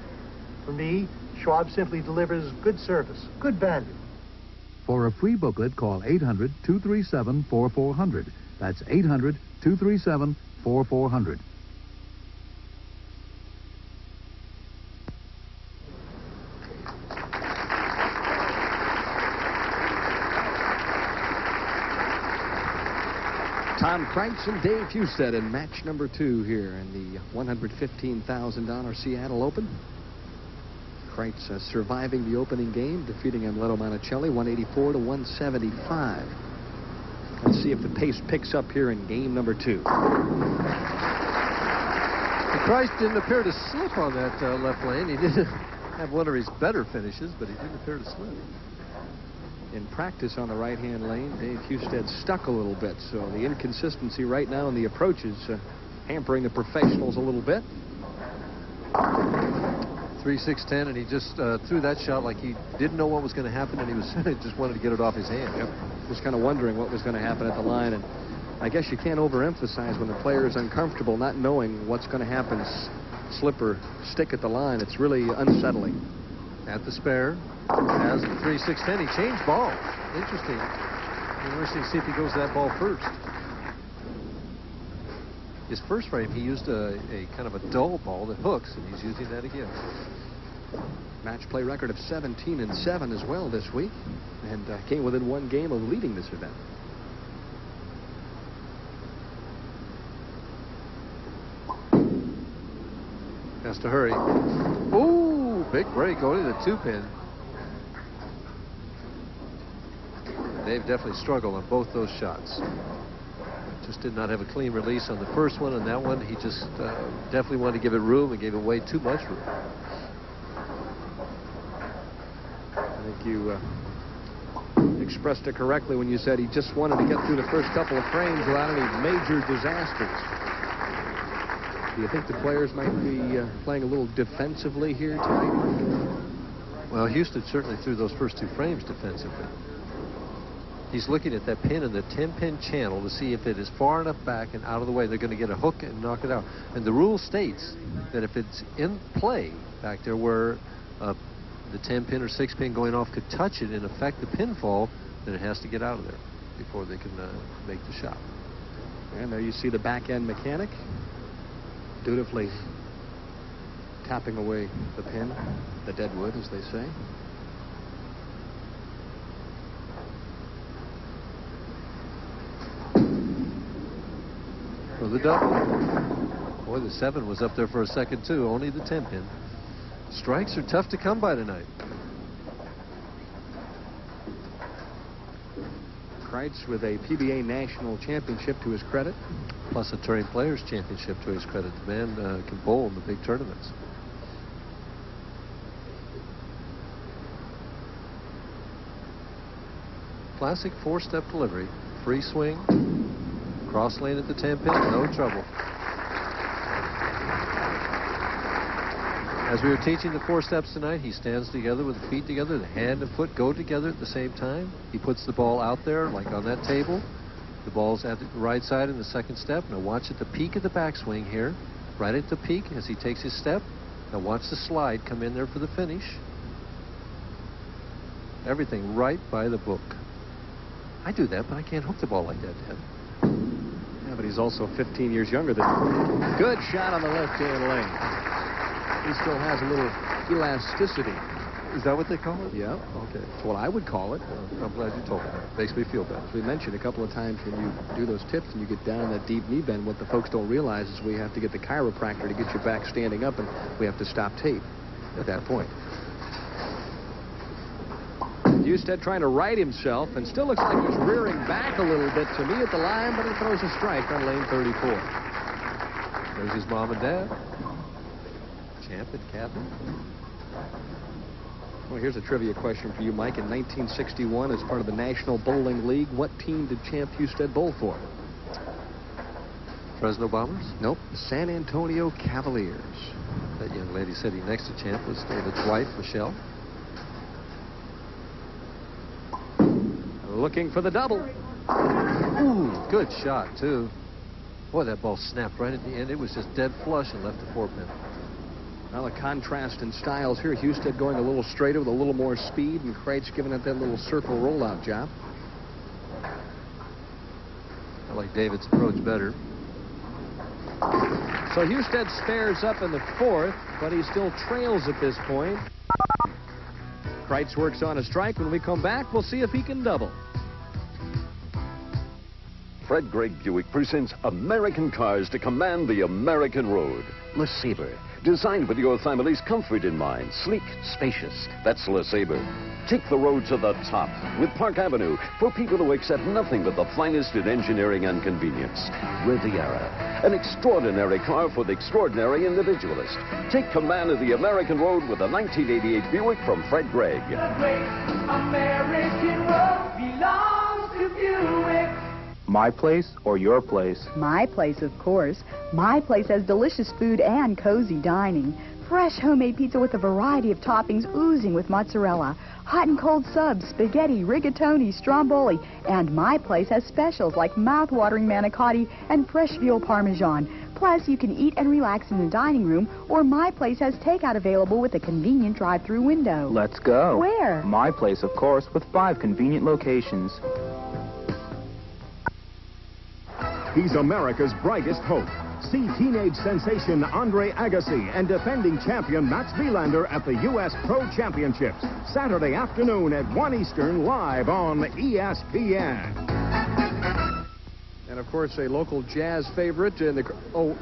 O: For me, Schwab simply delivers good service, good value.
P: For a free booklet, call 800-237-4400. That's 800-237-4400.
K: Tom Kreitz and Dave Husted in match number 2 here in the $115,000 Seattle Open. Kreitz surviving the opening game, defeating Amleto Monacelli 184 to 175. Let's see if the pace picks up here in game number 2.
B: Kreitz didn't appear to slip on that left lane. He didn't have one of his better finishes, but he didn't appear to slip.
K: In practice on the right-hand lane, Dave Husted stuck a little bit, so the inconsistency right now in the approach is hampering the professionals a little bit.
B: 3-6-10, and he just threw that shot like he didn't know what was going to happen, and he was just wanted to get it off his hand.
K: Yep. Just kind of wondering what was going to happen at the line, and I guess you can't overemphasize when the player is uncomfortable, not knowing what's going to happen, slip or stick at the line. It's really unsettling.
B: At the spare, has the 3-6-10. He changed balls. Interesting. Interesting to see if he goes to that ball first. His first frame, he used a kind of a dull ball that hooks, and he's using that again.
K: Match play record of 17-7 as well this week, and came within 1 game of leading this event.
B: Has to hurry. Ooh, big break going to the 2-pin. Dave definitely struggled on both those shots. Just did not have a clean release on the first one, and that one he just definitely wanted to give it room and gave away too much room.
K: I think you expressed it correctly when you said he just wanted to get through the first couple of frames without any major disasters. Do you think the players might be playing a little defensively here tonight?
B: Well, Husted certainly threw those first 2 frames defensively. He's looking at that pin in the 10-pin channel to see if it is far enough back and out of the way. They're going to get a hook and knock it out. And the rule states that if it's in play back there where the 10-pin or 6-pin going off could touch it and affect the pinfall, then it has to get out of there before they can make the shot.
K: And there you see the back-end mechanic dutifully tapping away the pin, the dead wood, as they say.
B: For the double. Boy, the 7 was up there for a second, too. Only the 10-pin. Strikes are tough to come by tonight.
K: Kreitz with a PBA National Championship to his credit.
B: Plus a Touring Players Championship to his credit. The man can bowl in the big tournaments. Classic 4-step delivery. Free swing. Cross lane at the 10-pin. No trouble. As we were teaching the 4 steps tonight, he stands together with the feet together. The hand and foot go together at the same time. He puts the ball out there like on that table. The ball's at the right side in the 2nd step. Now watch at the peak of the backswing here. Right at the peak as he takes his step. Now watch the slide come in there for the finish. Everything right by the book. I do that, but I can't hook the ball like that, Dad.
K: Yeah, but he's also 15 years younger than me. Good shot on the left-hand lane. He still has a little elasticity.
B: Is that what they call it?
K: Yeah.
B: Okay.
K: That's what I would call it.
B: I'm glad you told me that. Makes me feel better.
K: As we mentioned a couple of times, when you do those tips and you get down that deep knee bend, what the folks don't realize is we have to get the chiropractor to get your back standing up, and we have to stop tape at that point. Husted trying to right himself, and still looks like he's rearing back a little bit to me at the line, but he throws a strike on lane 34.
B: There's his mom and dad. Champ and Captain.
K: Well, here's a trivia question for you, Mike. In 1961, as part of the National Bowling League, what team did Champ Husted bowl for?
B: Fresno Bombers?
K: Nope. The San Antonio Cavaliers.
B: That young lady sitting next to Champ was David's wife, Michelle.
K: Looking for the double.
B: Ooh, good shot, too. Boy, that ball snapped right at the end. It was just dead flush and left the 4-pin.
K: Well, a contrast in styles here. Husted going a little straighter with a little more speed, and Kreitz giving it that little circle rollout job.
B: I like David's approach better.
K: So Husted spares up in the 4th, but he still trails at this point. Kreitz works on a strike. When we come back, we'll see if he can double.
Q: Fred Gregg Buick presents American cars to command the American road. LeSabre, designed with your family's comfort in mind. Sleek, spacious. That's LeSabre. Take the road to the top with Park Avenue for people who accept nothing but the finest in engineering and convenience. Riviera, an extraordinary car for the extraordinary individualist. Take command of the American road with a 1988 Buick from Fred Gregg.
H: The great American road belongs to Buick.
M: My place or your place?
R: My place, of course. My place has delicious food and cozy dining. Fresh homemade pizza with a variety of toppings oozing with mozzarella. Hot and cold subs, spaghetti, rigatoni, stromboli. And my place has specials like mouth-watering manicotti and fresh veal parmesan. Plus, you can eat and relax in the dining room, or my place has takeout available with a convenient drive-through window.
M: Let's go.
R: Where?
M: My place, of course, with 5 convenient locations.
C: He's America's brightest hope. See teenage sensation Andre Agassi and defending champion Max Wielander at the U.S. Pro Championships. Saturday afternoon at 1 Eastern, live on ESPN.
K: And, of course, a local jazz favorite in the... Oh,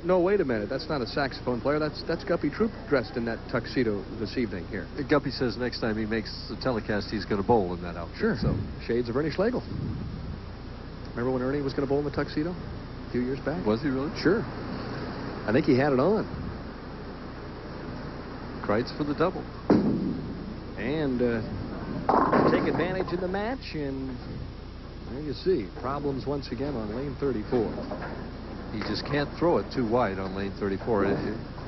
K: no, wait a minute. That's not a saxophone player. That's Guppy Troop dressed in that tuxedo this evening here.
B: Guppy says next time he makes the telecast, he's going to bowl in that outfit.
K: Sure. So, shades of Ernie Schlegel. Remember when Ernie was going to bowl in the tuxedo a few years back?
B: Was he really?
K: Sure. I think he had it on.
B: Kreitz for the double.
K: And take advantage in the match, and there you see, problems once again on lane 34.
B: He just can't throw it too wide on lane 34.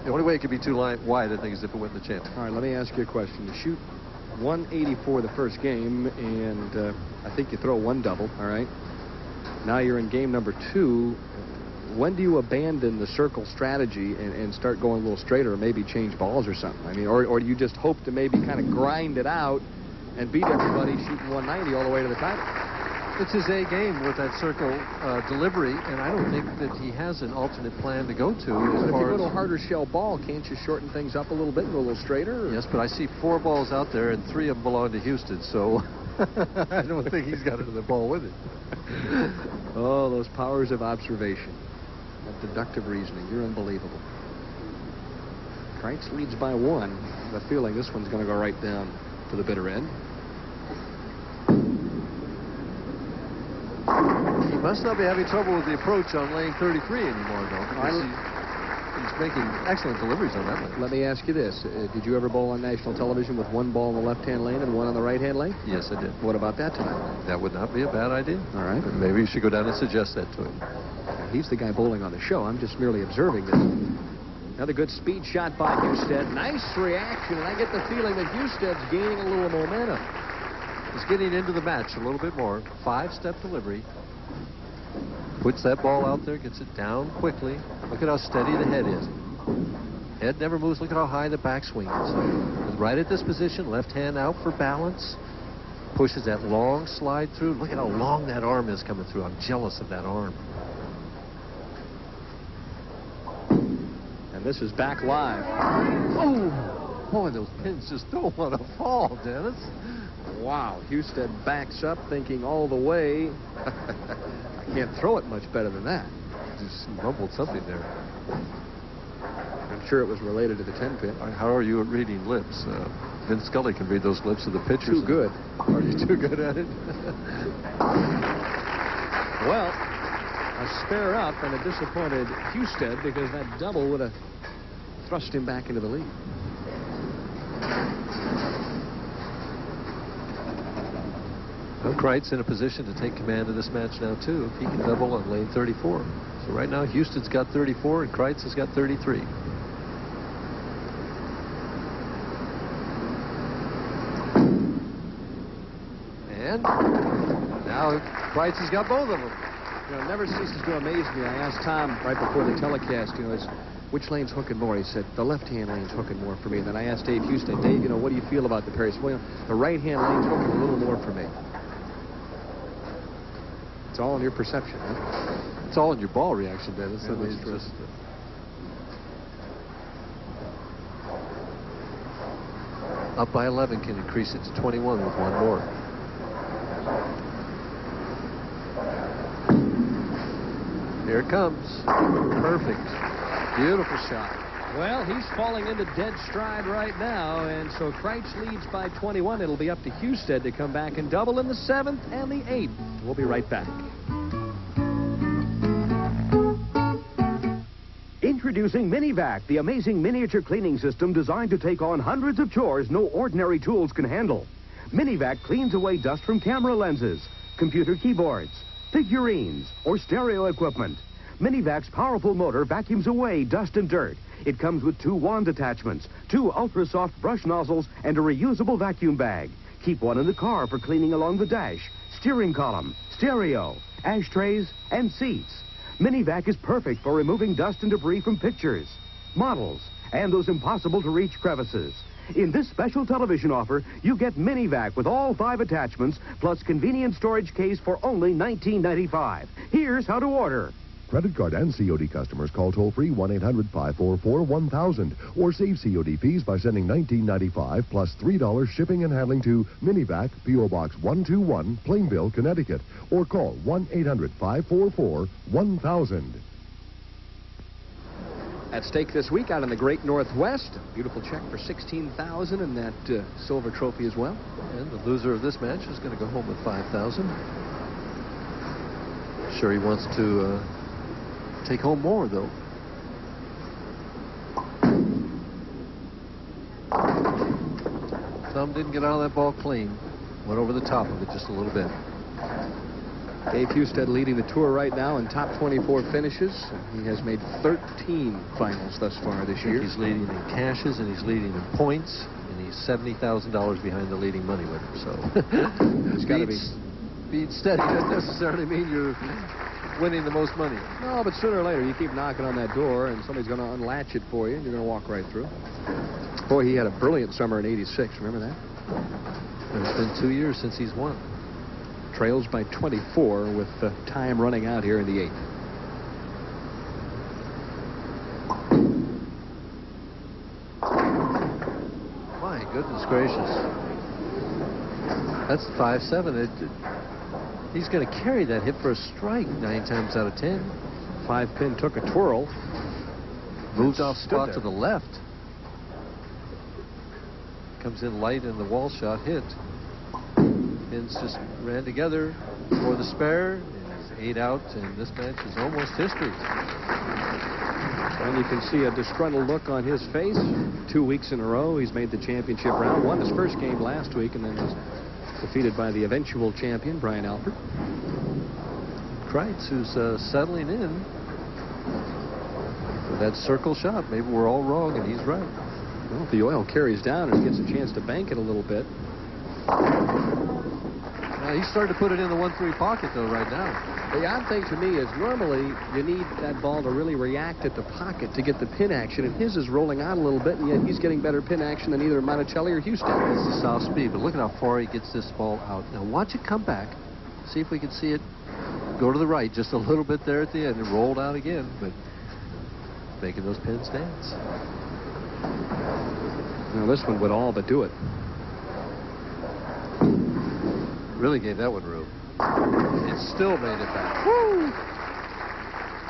B: The only way it could be too wide, I think, is if it went in the channel.
K: All right, let me ask you a question. You shoot 184 the first game, and I think you throw 1 double, all right? Now you're in game number 2. when do you abandon the circle strategy and start going a little straighter, or maybe change balls or something? I mean, or do you just hope to maybe kind of grind it out and beat everybody shooting 190 all the way to the title?
B: It's his A game with that circle delivery, and I don't think that he has an alternate plan to go to.
K: But if you go to a harder shell ball, can't you shorten things up a little bit and go a little straighter? Or?
B: Yes, but I see 4 balls out there, and 3 of them belong to Husted, so I don't think he's got another ball with it.
K: Oh, those powers of observation, of deductive reasoning. You're unbelievable. Kreitz leads by 1. I have a feeling this one's going to go right down to the bitter end.
B: He must not be having trouble with the approach on lane 33 anymore, though. He's making excellent deliveries on that one.
K: Let me ask you this. Did you ever bowl on national television with 1 ball in the left-hand lane and 1 on the right-hand lane?
B: Yes, I did.
K: What about that tonight?
B: That would not be a bad idea.
K: All right.
B: But maybe you should go down and suggest that to him.
K: He's the guy bowling on the show. I'm just merely observing this. Another good speed shot by Husted. Nice reaction, and I get the feeling that Husted's gaining a little momentum.
B: He's getting into the match a little bit more. 5-step delivery. Puts that ball out there, gets it down quickly. Look at how steady the head is. Head never moves. Look at how high the backswing is. Right at this position, left hand out for balance. Pushes that long slide through. Look at how long that arm is coming through. I'm jealous of that arm.
K: And this is back live.
B: Oh, boy, those pins just don't want to fall, Dennis.
K: Wow, Husted backs up thinking all the way. I can't throw it much better than that.
B: Just mumbled something there.
K: I'm sure it was related to the 10 pin.
B: How are you at reading lips? Vince Scully can read those lips of the pitchers.
K: Too good.
B: Are you too good at it?
K: Well, a spare up and a disappointed Husted because that double would have thrust him back into the lead.
B: Well, Kreitz in a position to take command of this match now, too, if he can double on lane 34. So right now, Husted's got 34 and Kreitz has got 33. And now Kreitz has got both of them.
K: You know, it never ceases to amaze me. I asked Tom right before the telecast, which lane's hooking more? He said, the left-hand lane's hooking more for me. And then I asked Dave Husted, Dave, what do you feel about the pair? He said, well, the right-hand lane's hooking a little more for me. It's all in your perception, huh?
B: It's all in your ball reaction, Dennis.
K: Yeah, that's true.
B: Up by 11 can increase it to 21 with 1 more. Here it comes. Perfect. Beautiful shot.
K: Well, he's falling into dead stride right now, and so Kreitz leads by 21. It'll be up to Husted to come back and double in the 7th and the 8th. We'll be right back.
E: Introducing Mini-Vac, the amazing miniature cleaning system designed to take on hundreds of chores no ordinary tools can handle. Mini-Vac cleans away dust from camera lenses, computer keyboards, figurines, or stereo equipment. Mini-Vac's powerful motor vacuums away dust and dirt. It comes with 2 wand attachments, 2 ultra-soft brush nozzles, and a reusable vacuum bag. Keep one in the car for cleaning along the dash, steering column, stereo, ashtrays, and seats. Mini-Vac is perfect for removing dust and debris from pictures, models, and those impossible-to-reach crevices. In this special television offer, you get Mini-Vac with all 5 attachments, plus convenient storage case for only $19.95. Here's how to order.
G: Credit card and COD customers call toll-free 1-800-544-1000 or save COD fees by sending $19.95 plus $3 shipping and handling to Mini-Vac, P.O. Box 121, Plainville, Connecticut, or call 1-800-544-1000.
K: At stake this week out in the Great Northwest, a beautiful check for $16,000 and that silver trophy as well.
B: And the loser of this match is going to go home with $5,000. Sure, he wants to take home more, though. Thumb didn't get out of that ball clean. Went over the top of it just a little bit.
K: Dave Husted leading the tour right now in top 24 finishes. He has made 13 finals thus far this year.
B: He's leading in cashes and he's leading in points, and he's $70,000 behind the leading money winner. So
K: he's got to be.
B: Being steady doesn't necessarily mean you're winning the most money.
K: No, but sooner or later, you keep knocking on that door, and somebody's going to unlatch it for you, and you're going to walk right through. Boy, he had a brilliant summer in '86. Remember that?
B: It's been 2 years since he's won.
K: Trails by 24 with time running out here in the 8th.
B: My goodness gracious. That's 5-7. He's going to carry that hit for a strike 9 times out of 10.
K: 5-pin took a twirl.
B: Moved off spot to the left. Comes in light and the wall shot hit. Pins just ran together for the spare. It's 8 out, and this match is almost history.
K: And you can see a disgruntled look on his face. 2 weeks in a row, he's made the championship round. Won his first game last week, and then was defeated by the eventual champion, Brian Alford.
B: Kreitz, who's settling in for that circle shot. Maybe we're all wrong, and he's right.
K: Well, if the oil carries down and he gets a chance to bank it a little bit.
B: Now, he's starting to put it in the 1-3 pocket, though, right now.
K: The odd thing to me is normally you need that ball to really react at the pocket to get the pin action, and his is rolling out a little bit, and yet he's getting better pin action than either Monacelli or Husted.
B: It's the soft speed, but look at how far he gets this ball out. Now, watch it come back. See if we can see it go to the right just a little bit there at the end. It rolled out again, but making those pins dance.
K: Now, this one would all but do it.
B: Really gave that one room. It still made it back.
K: Woo!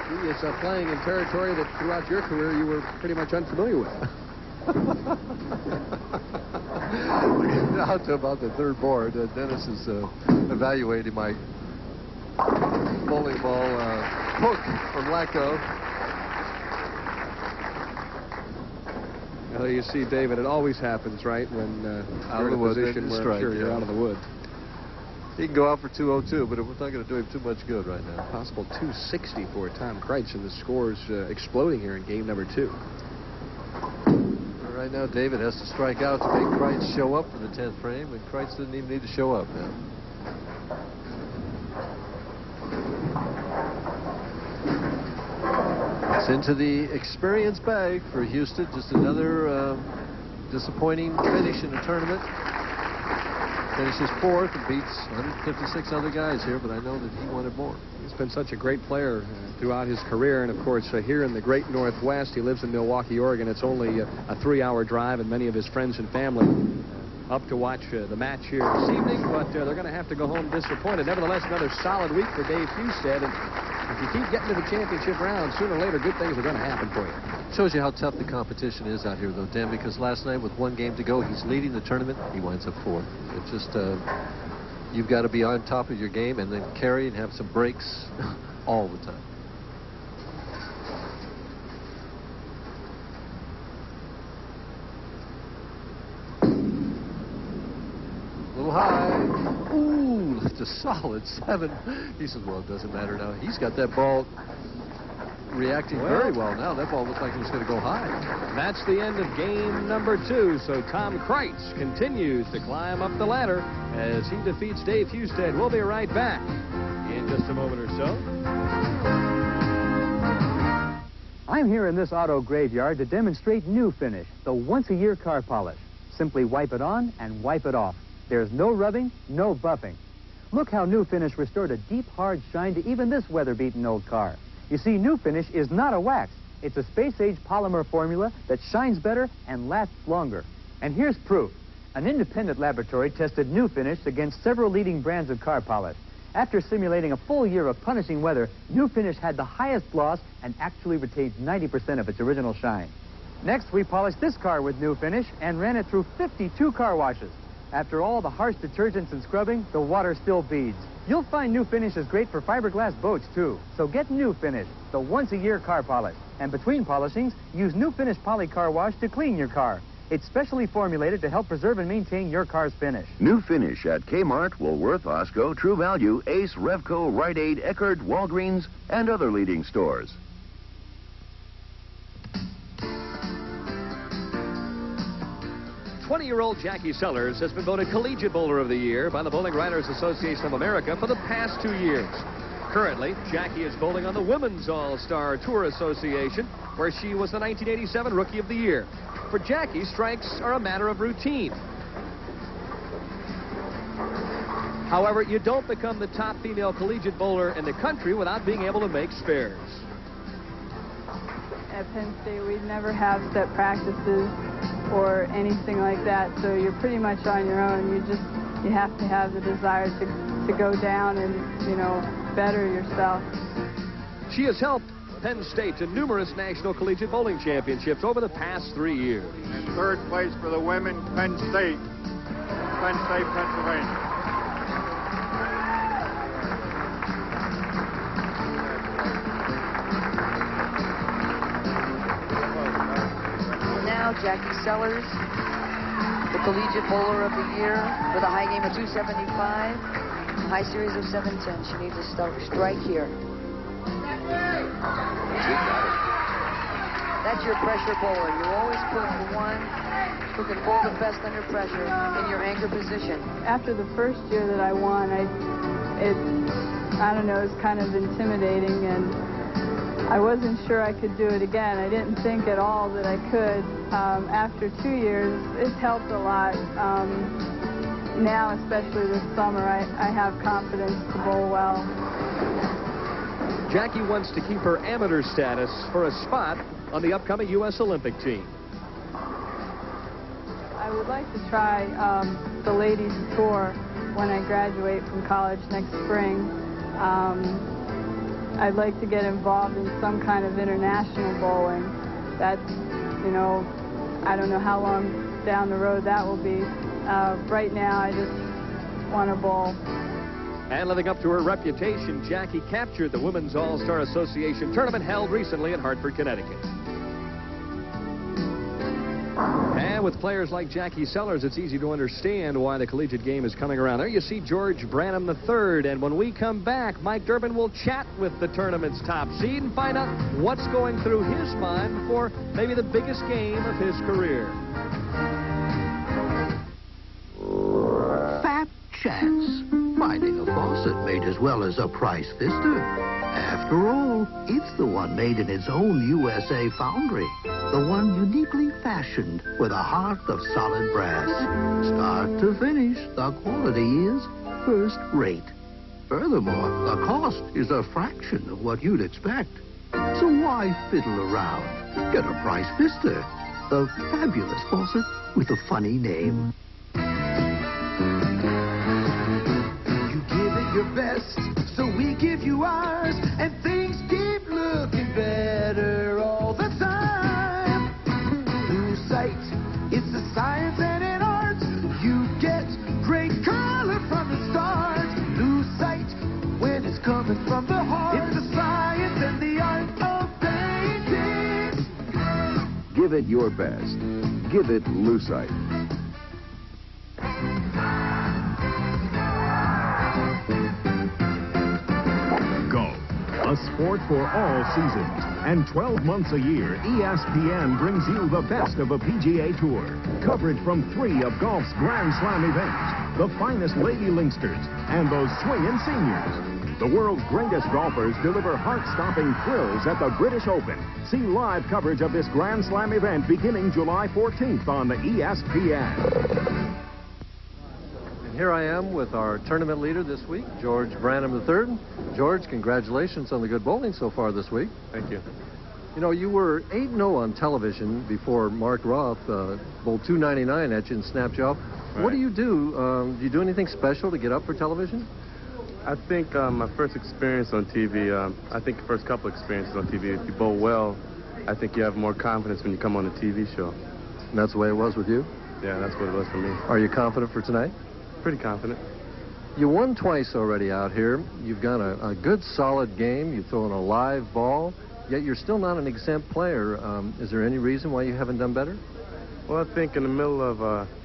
K: He is playing in territory that throughout your career you were pretty much unfamiliar with.
B: Out to about the third board, Dennis is evaluating my bowling ball hook from Lacko.
K: Well, you see, David, it always happens, right, when
B: out
K: you're
B: of the
K: in a
B: wood,
K: position where
B: strike,
K: you're out of the wood.
B: He can go out for 202, but we're not going to do him too much good right now.
K: Possible 260 for Tom Kreitz, and the score's exploding here in game number 2.
B: Right now, David has to strike out to make Kreitz show up for the 10th frame, and Kreitz doesn't even need to show up now. It's into the experience bag for Husted. Just another disappointing finish in the tournament. Finishes 4th and beats 156 other guys here, but I know that he wanted more.
K: He's been such a great player throughout his career, and of course here in the great Northwest, he lives in Milwaukee, Oregon. It's only a 3-hour drive, and many of his friends and family up to watch the match here this evening, but they're going to have to go home disappointed. Nevertheless, another solid week for Dave Husted, and if you keep getting to the championship round, sooner or later, good things are going to happen for you.
B: Shows you how tough the competition is out here, though, Dan, because last night with 1 game to go, he's leading the tournament. He winds up 4th. It's just, you've got to be on top of your game and then carry and have some breaks all the time. A little high. Ooh, that's a solid 7. He says, well, it doesn't matter now. He's got that ball reacting very well now. That ball looked like it was going to go high.
K: That's the end of game number 2. So Tom Kreitz continues to climb up the ladder as he defeats Dave Husted. We'll be right back in just a moment or so.
D: I'm here in this auto graveyard to demonstrate New Finish, the once-a-year car polish. Simply wipe it on and wipe it off. There's no rubbing, no buffing. Look how New Finish restored a deep, hard shine to even this weather-beaten old car. You see, New Finish is not a wax. It's a space-age polymer formula that shines better and lasts longer. And here's proof. An independent laboratory tested New Finish against several leading brands of car polish. After simulating a full year of punishing weather, New Finish had the highest gloss and actually retained 90% of its original shine. Next, we polished this car with New Finish and ran it through 52 car washes. After all the harsh detergents and scrubbing, the water still beads. You'll find New Finish is great for fiberglass boats, too. So get New Finish, the once-a-year car polish. And between polishings, use New Finish Poly Car Wash to clean your car. It's specially formulated to help preserve and maintain your car's finish.
C: New Finish at Kmart, Woolworth, Osco, True Value, Ace, Revco, Rite Aid, Eckerd, Walgreens, and other leading stores.
A: 20-year-old Jackie Sellers has been voted Collegiate Bowler of the Year by the Bowling Writers Association of America for the past 2 years. Currently, Jackie is bowling on the Women's All-Star Tour Association, where she was the 1987 Rookie of the Year. For Jackie, strikes are a matter of routine. However, you don't become the top female collegiate bowler in the country without being able to make spares.
S: At Penn State, we'd never have set practices or anything like that, so you're pretty much on your own. You have to have the desire to go down and, better yourself.
A: She has helped Penn State to numerous national collegiate bowling championships over the past 3 years.
T: Third place for the women, Penn State, Pennsylvania.
U: Now, Jackie Sellers, the collegiate bowler of the year with a high game of 275, high series of 710. She needs a strike here. That's your pressure bowler. You always put the one who can bowl the best under pressure in your anchor position.
S: After the first year that I won, I don't know, it was kind of intimidating, and I wasn't sure I could do it again. I didn't think at all that I could. After 2 years, it's helped a lot. Now, especially this summer, I have confidence to bowl well.
A: Jackie wants to keep her amateur status for a spot on the upcoming U.S. Olympic team.
S: I would like to try the ladies tour when I graduate from college next spring. I'd like to get involved in some kind of international bowling. That's, I don't know how long down the road that will be. Right now, I just want to bowl.
A: And living up to her reputation, Jackie captured the Women's All-Star Association tournament held recently in Hartford, Connecticut. And with players like Jackie Sellers, it's easy to understand why the collegiate game is coming around. There you see George Branham III. And when we come back, Mike Durbin will chat with the tournament's top seed and find out what's going through his mind before maybe the biggest game of his career.
V: Fat chance. Finding a faucet made as well as a price fister. After all, it's the one made in its own USA foundry. The one uniquely fashioned with a heart of solid brass. Start to finish, the quality is first rate. Furthermore, the cost is a fraction of what you'd expect. So why fiddle around? Get a price fister. The fabulous faucet with a funny name.
H: Your best, so we give you ours, and things keep looking better all the time. Lose sight, it's a science and an art. You get great color from the start. Lose sight when it's coming from the heart. It's the science and the art of painting.
N: Give it your best. Give it Lucite.
W: A sport for all seasons. And 12 months a year, ESPN brings you the best of a PGA Tour. Coverage from 3 of golf's Grand Slam events, the finest Lady Linksters, and those swinging seniors. The world's greatest golfers deliver heart-stopping thrills at the British Open. See live coverage of this Grand Slam event beginning July 14th on the ESPN.
B: Here I am with our tournament leader this week, George Branham III. George, congratulations on the good bowling so far this week.
X: Thank you.
B: You know, you were 8-0 on television before Mark Roth bowled 299 at you and snapped you off. Right. What do? Do you do anything special to get up for television?
X: I think my first experience on TV, I think the first couple experiences on TV, if you bowl well, I think you have more confidence when you come on a TV show.
B: And that's the way it was with you?
X: Yeah, that's what it was for me.
B: Are you confident for tonight?
X: Pretty confident.
B: You won twice already out here. You've got a good, solid game. You've thrown a live ball, yet you're still not an exempt player. Is there any reason why you haven't done better?
X: Well, I think in the middle of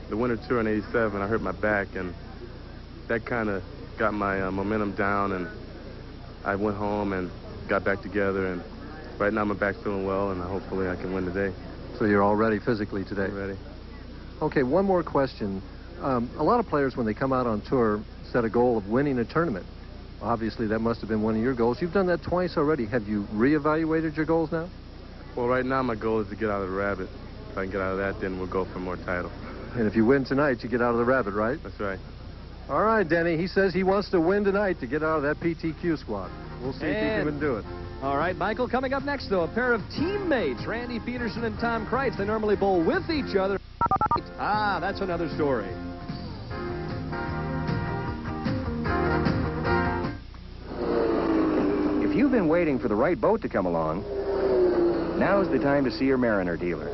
X: the winter tour in '87, I hurt my back, and that kind of got my momentum down, and I went home and got back together, and right now my back's feeling well, and hopefully I can win today.
B: So you're all ready physically today?
X: I'm ready.
B: Okay, one more question. A lot of players, when they come out on tour, set a goal of winning a tournament. Obviously, that must have been one of your goals. You've done that twice already. Have you reevaluated your goals now?
X: Well, right now my goal is to get out of the rabbit. If I can get out of that, then we'll go for more titles.
B: And if you win tonight, you get out of the rabbit, right?
X: That's right.
B: All right, Denny. He says he wants to win tonight to get out of that PTQ squad. We'll see if he can do it.
K: All right, Michael, coming up next, though, a pair of teammates, Randy Pedersen and Tom Kreitz. They normally bowl with each other. Ah, that's another story.
F: If you've been waiting for the right boat to come along, now's the time to see your Mariner dealer.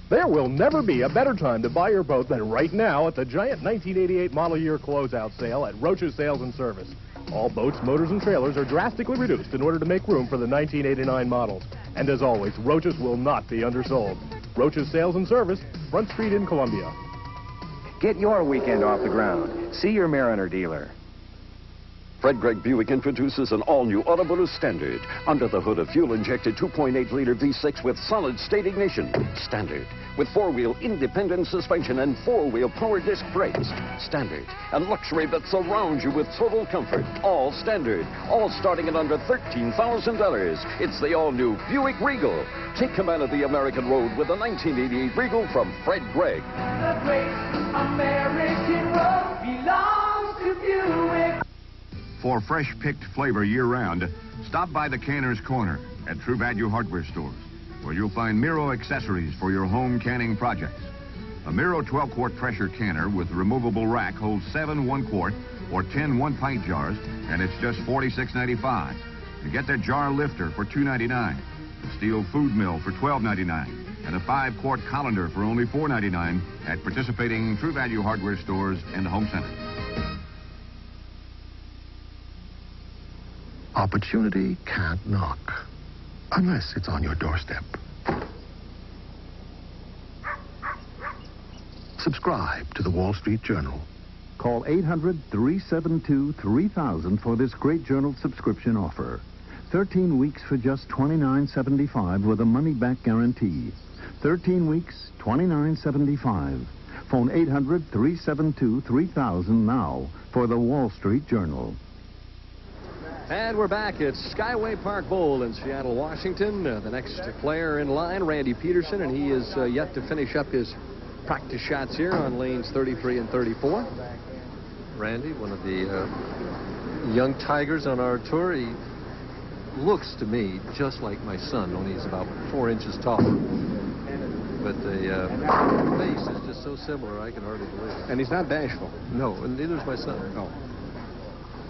I: There will never be a better time to buy your boat than right now at the giant 1988 model year closeout sale at Roach's Sales and Service. All boats, motors, and trailers are drastically reduced in order to make room for the 1989 models. And as always, Roach's will not be undersold. Roach's Sales and Service, Front Street in Columbia.
F: Get your weekend off the ground. See your Mariner dealer.
Q: Fred Gregg Buick introduces an all-new automotive standard. Under the hood, a fuel-injected 2.8-liter V6 with solid-state ignition. Standard. With four-wheel independent suspension and four-wheel power disc brakes. Standard. And luxury that surrounds you with total comfort. All standard. All starting at under $13,000. It's the all-new Buick Regal. Take command of the American road with the 1988 Regal from Fred Gregg.
H: The great American road belongs to Buick.
C: For fresh-picked flavor year-round, stop by the Canner's Corner at True Value Hardware Stores, where you'll find Miro accessories for your home canning projects. A Miro 12-quart pressure canner with removable rack holds 7 1-quart or 10 1-pint jars, and it's just $46.95. You get their jar lifter for $2.99, a steel food mill for $12.99, and a 5-quart colander for only $4.99 at participating True Value Hardware Stores and home centers.
N: Opportunity can't knock unless it's on your doorstep. Subscribe to the Wall Street Journal.
J: Call 800-372-3000 for this great journal subscription offer. 13 weeks for just $29.75 with a money-back guarantee. 13 weeks, $29.75. Phone 800-372-3000 now for the Wall Street Journal.
K: And we're back at Skyway Park Bowl in Seattle, Washington. The next player in line, Randy Pedersen, and he is yet to finish up his practice shots here on lanes 33 and 34.
B: Randy, one of the young tigers on our tour. He looks to me just like my son, only he's about 4 inches taller. But the face is just so similar, I can hardly believe it.
K: And he's not bashful.
B: No, and neither is my son.
K: No.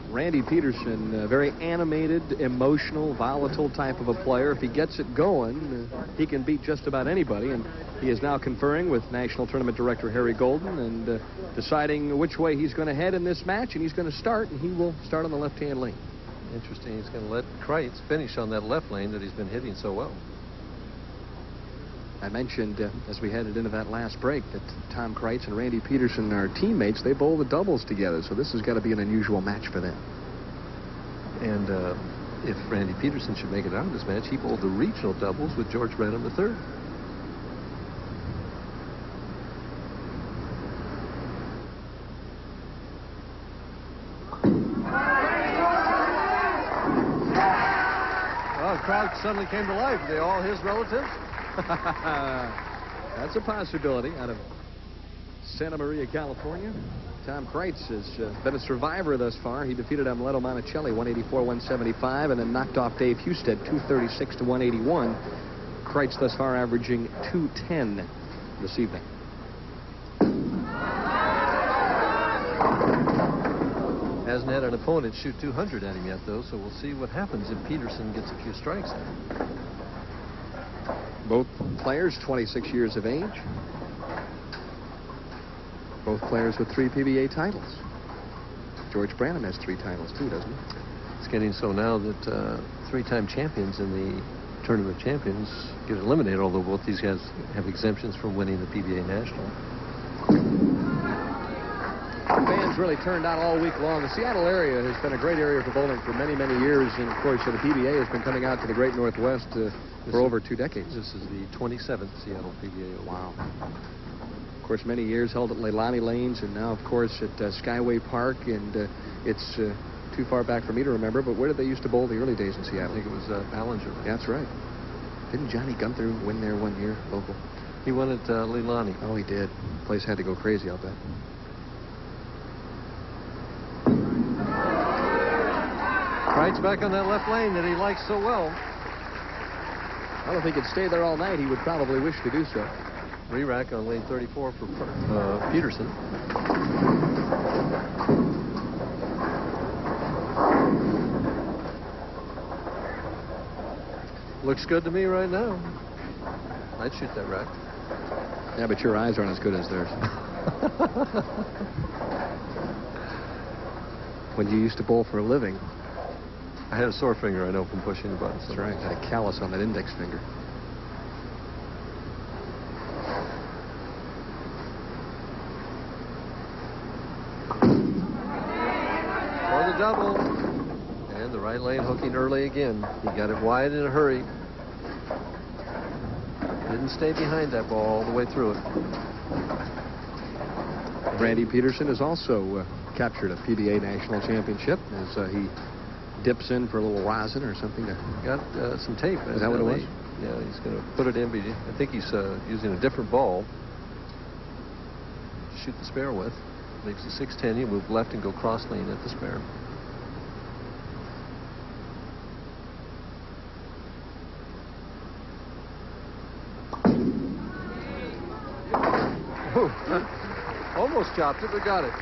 K: Randy Pedersen, very animated, emotional, volatile type of a player. If he gets it going, he can beat just about anybody. And he is now conferring with National Tournament Director Harry Golden and deciding which way he's going to head in this match. And he's going to start, and he will start on the left-hand lane.
B: Interesting. He's going to let Kreitz finish on that left lane that he's been hitting so well.
K: I mentioned as we headed into that last break that Tom Kreitz and Randy Pedersen are teammates. They bowl the doubles together, so this has got to be an unusual match for them.
B: And if Randy Pedersen should make it out of this match, he bowled the regional doubles with George Branham III. Well, the crowd suddenly came to life. Are they all his relatives?
K: That's a possibility out of Santa Maria, California. Tom Kreitz has been a survivor thus far. He defeated Amleto Monacelli 184-175 and then knocked off Dave Husted 236-181. Kreitz thus far averaging 210 this evening.
B: Hasn't had an opponent shoot 200 at him yet, though, so we'll see what happens if Pedersen gets a few strikes at him.
K: Both players 26 years of age. Both players with 3 PBA titles. George Branham has 3 titles too, doesn't he?
B: It's getting so now that 3-time champions in the Tournament Champions get eliminated, although both these guys have exemptions from winning the PBA National.
K: Fans really turned out all week long. The Seattle area has been a great area for bowling for many, many years. And, of course, the PBA has been coming out to the Great Northwest for over 2 decades.
B: This is the 27th Seattle PBA.
K: Wow. Of course, many years held at Leilani Lanes, and now, of course, at Skyway Park. And it's too far back for me to remember, but where did they used to bowl the early days in Seattle?
B: I think it was Ballinger.
K: Yeah, that's right. Didn't Johnny Gunther win there one year, local?
B: He won at Leilani.
K: Oh, he did. Place had to go crazy, I'll bet.
B: Wright's back on that left lane that he likes so well.
K: Well, if he could stay there all night, he would probably wish to do so.
B: Re-rack on lane 34 for Pedersen. Looks good to me right now. I'd shoot that rack.
K: Yeah, but your eyes aren't as good as theirs. When you used to bowl for a living.
B: I had a sore finger, I know, from pushing the buttons.
K: That's right. I had a callus on that index finger.
B: For the double. And the right lane hooking early again. He got it wide in a hurry. Didn't stay behind that ball all the way through it.
K: Randy Pedersen has also captured a PBA national championship as he dips in for a little rosin or something.
B: Got some tape.
K: Is that what it was?
B: Yeah, he's going to put it in, but I think he's using a different ball to shoot the spare with. Leaves the 610. You move left and go cross lane at the spare. Almost chopped it, but got it.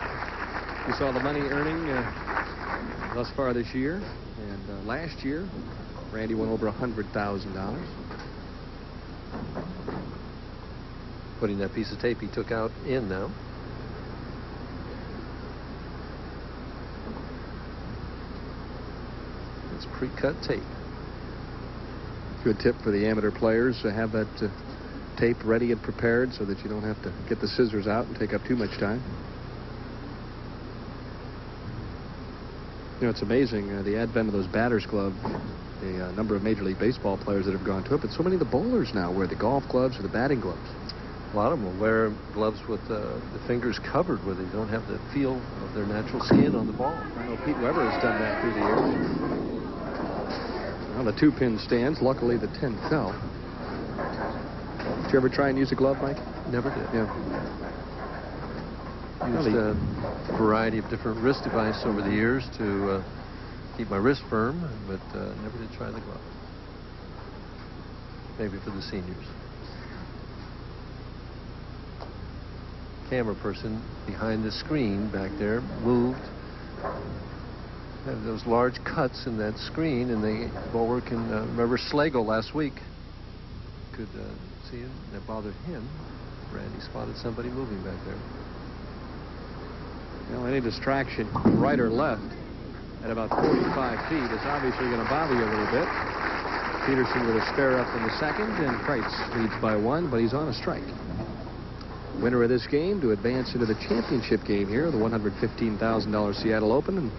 K: You saw the money earning thus far this year. And last year, Randy won over $100,000.
B: Putting that piece of tape he took out in now. It's pre-cut tape.
K: Good tip for the amateur players to have that tape ready and prepared so that you don't have to get the scissors out and take up too much time. You know, it's amazing, the advent of those batter's gloves, the number of Major League Baseball players that have gone to it, but so many of the bowlers now wear the golf gloves or the batting gloves.
B: A lot of them will wear gloves with the fingers covered where they don't have the feel of their natural skin on the ball.
K: I know Pete Weber has done that through the years. Well, the 2-pin stands. Luckily, the 10 fell. Did you ever try and use a glove, Mike?
B: Never did.
K: Yeah.
B: Used a variety of different wrist devices over the years to keep my wrist firm, but never did try the glove. Maybe for the seniors. Camera person behind the screen back there moved. Have those large cuts in that screen, and the bowler can remember Slagle last week. Could see it. That bothered him. Randy spotted somebody moving back there.
K: Well, any distraction, right or left, at about 45 feet is obviously going to bother you a little bit. Pedersen with a spare up in the second, and Kreitz leads by 1, but he's on a strike. Winner of this game to advance into the championship game here, the $115,000 Seattle Open, and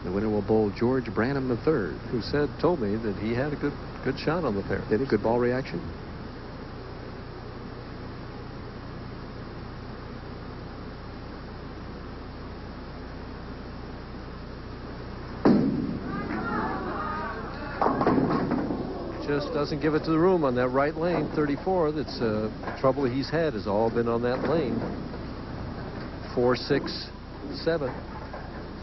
K: the winner will bowl George Branham III,
B: who told me that he had a good shot on the pair.
K: Did he? Good ball reaction?
B: Just doesn't give it to the room on that right lane, 34. That's the trouble he's had has all been on that lane. 4, 6, 7.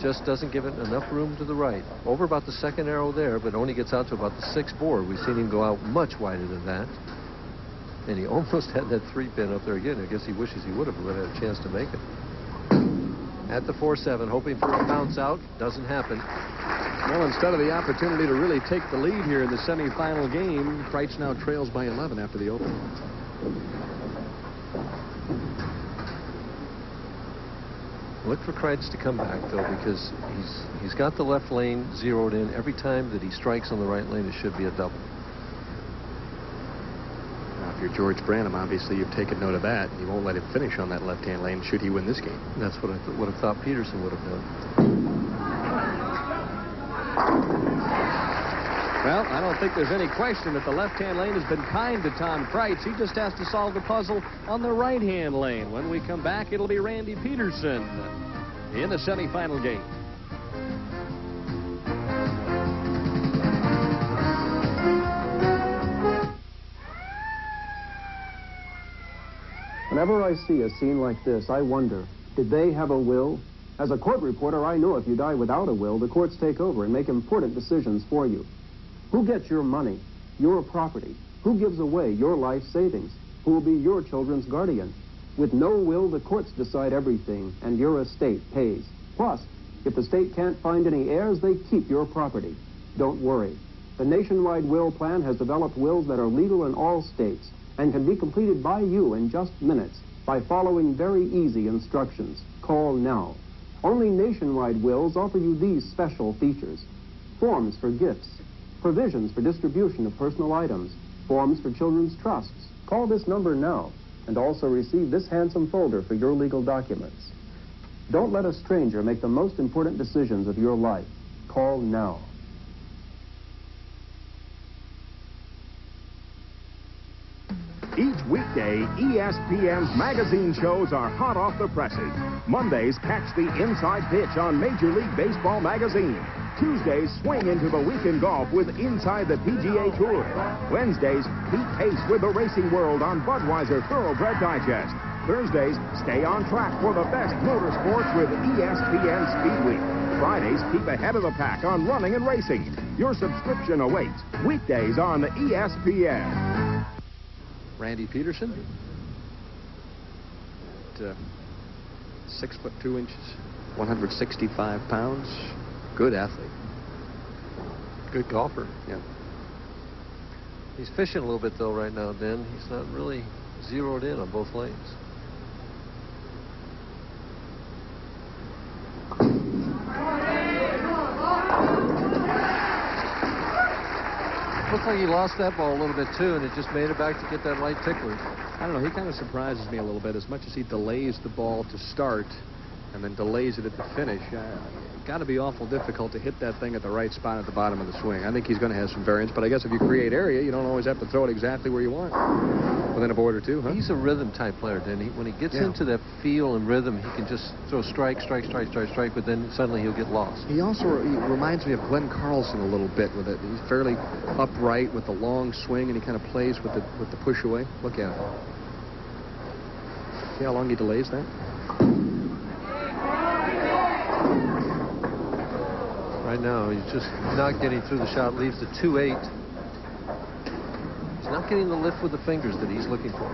B: Just doesn't give it enough room to the right. Over about the second arrow there, but only gets out to about the 6th board. We've seen him go out much wider than that. And he almost had that 3-pin up there again. I guess he wishes he would have had a chance to make it. At the 4-7, hoping for a bounce out. Doesn't happen.
K: Well, instead of the opportunity to really take the lead here in the semifinal game, Kreitz now trails by 11 after the open.
B: Look for Kreitz to come back, though, because he's got the left lane zeroed in. Every time that he strikes on the right lane, it should be a double.
K: Now, if you're George Branham, obviously you've taken note of that. You won't let him finish on that left-hand lane should he win this game.
B: That's what I would have thought Pedersen would have done.
K: Well, Well, I don't think there's any question that the left-hand lane has been kind to Tom Kreitz. He just has to solve the puzzle on the right-hand lane. When we come back, it'll be Randy Pedersen in the semifinal game.
L: Whenever I see a scene like this, I wonder, did they have a will? As a court reporter, I know if you die without a will, the courts take over and make important decisions for you. Who gets your money, your property? Who gives away your life savings? Who will be your children's guardian? With no will, the courts decide everything, and your estate pays. Plus, if the state can't find any heirs, they keep your property. Don't worry. The Nationwide Will Plan has developed wills that are legal in all states and can be completed by you in just minutes by following very easy instructions. Call now. Only Nationwide wills offer you these special features: forms for gifts, provisions for distribution of personal items, forms for children's trusts. Call this number now and also receive this handsome folder for your legal documents. Don't let a stranger make the most important decisions of your life. Call now.
W: Each weekday, ESPN's magazine shows are hot off the presses. Mondays, catch the inside pitch on Major League Baseball magazine. Tuesdays, swing into the week in golf with Inside the PGA Tour. Wednesdays, keep pace with the racing world on Budweiser Thoroughbred Digest. Thursdays, stay on track for the best motorsports with ESPN Speed Week. Fridays, keep ahead of the pack on running and racing. Your subscription awaits. Weekdays on ESPN.
K: Randy Pedersen, 6'2", 165 pounds. Good athlete.
B: Good golfer.
K: Yeah.
B: He's fishing a little bit, though, right now, Dan. He's not really zeroed in on both lanes. Looks like he lost that ball a little bit, too, and it just made it back to get that light tickler.
K: I don't know. He kind of surprises me a little bit. As much as he delays the ball to start and then delays it at the finish, got to be awful difficult to hit that thing at the right spot at the bottom of the swing. I think he's going to have some variance, but I guess if you create area, you don't always have to throw it exactly where you want. Within a board or two, huh?
B: He's a rhythm-type player, Dan. When he gets into that feel and rhythm, he can just throw strike, strike, strike, strike, strike, but then suddenly he'll get lost.
K: He also reminds me of Glenn Carlson a little bit with it. He's fairly upright with the long swing, and he kind of plays with the push away. Look at him. See how long he delays that?
B: Right now, he's just not getting through the shot. Leaves the 2-8. He's not getting the lift with the fingers that he's looking for.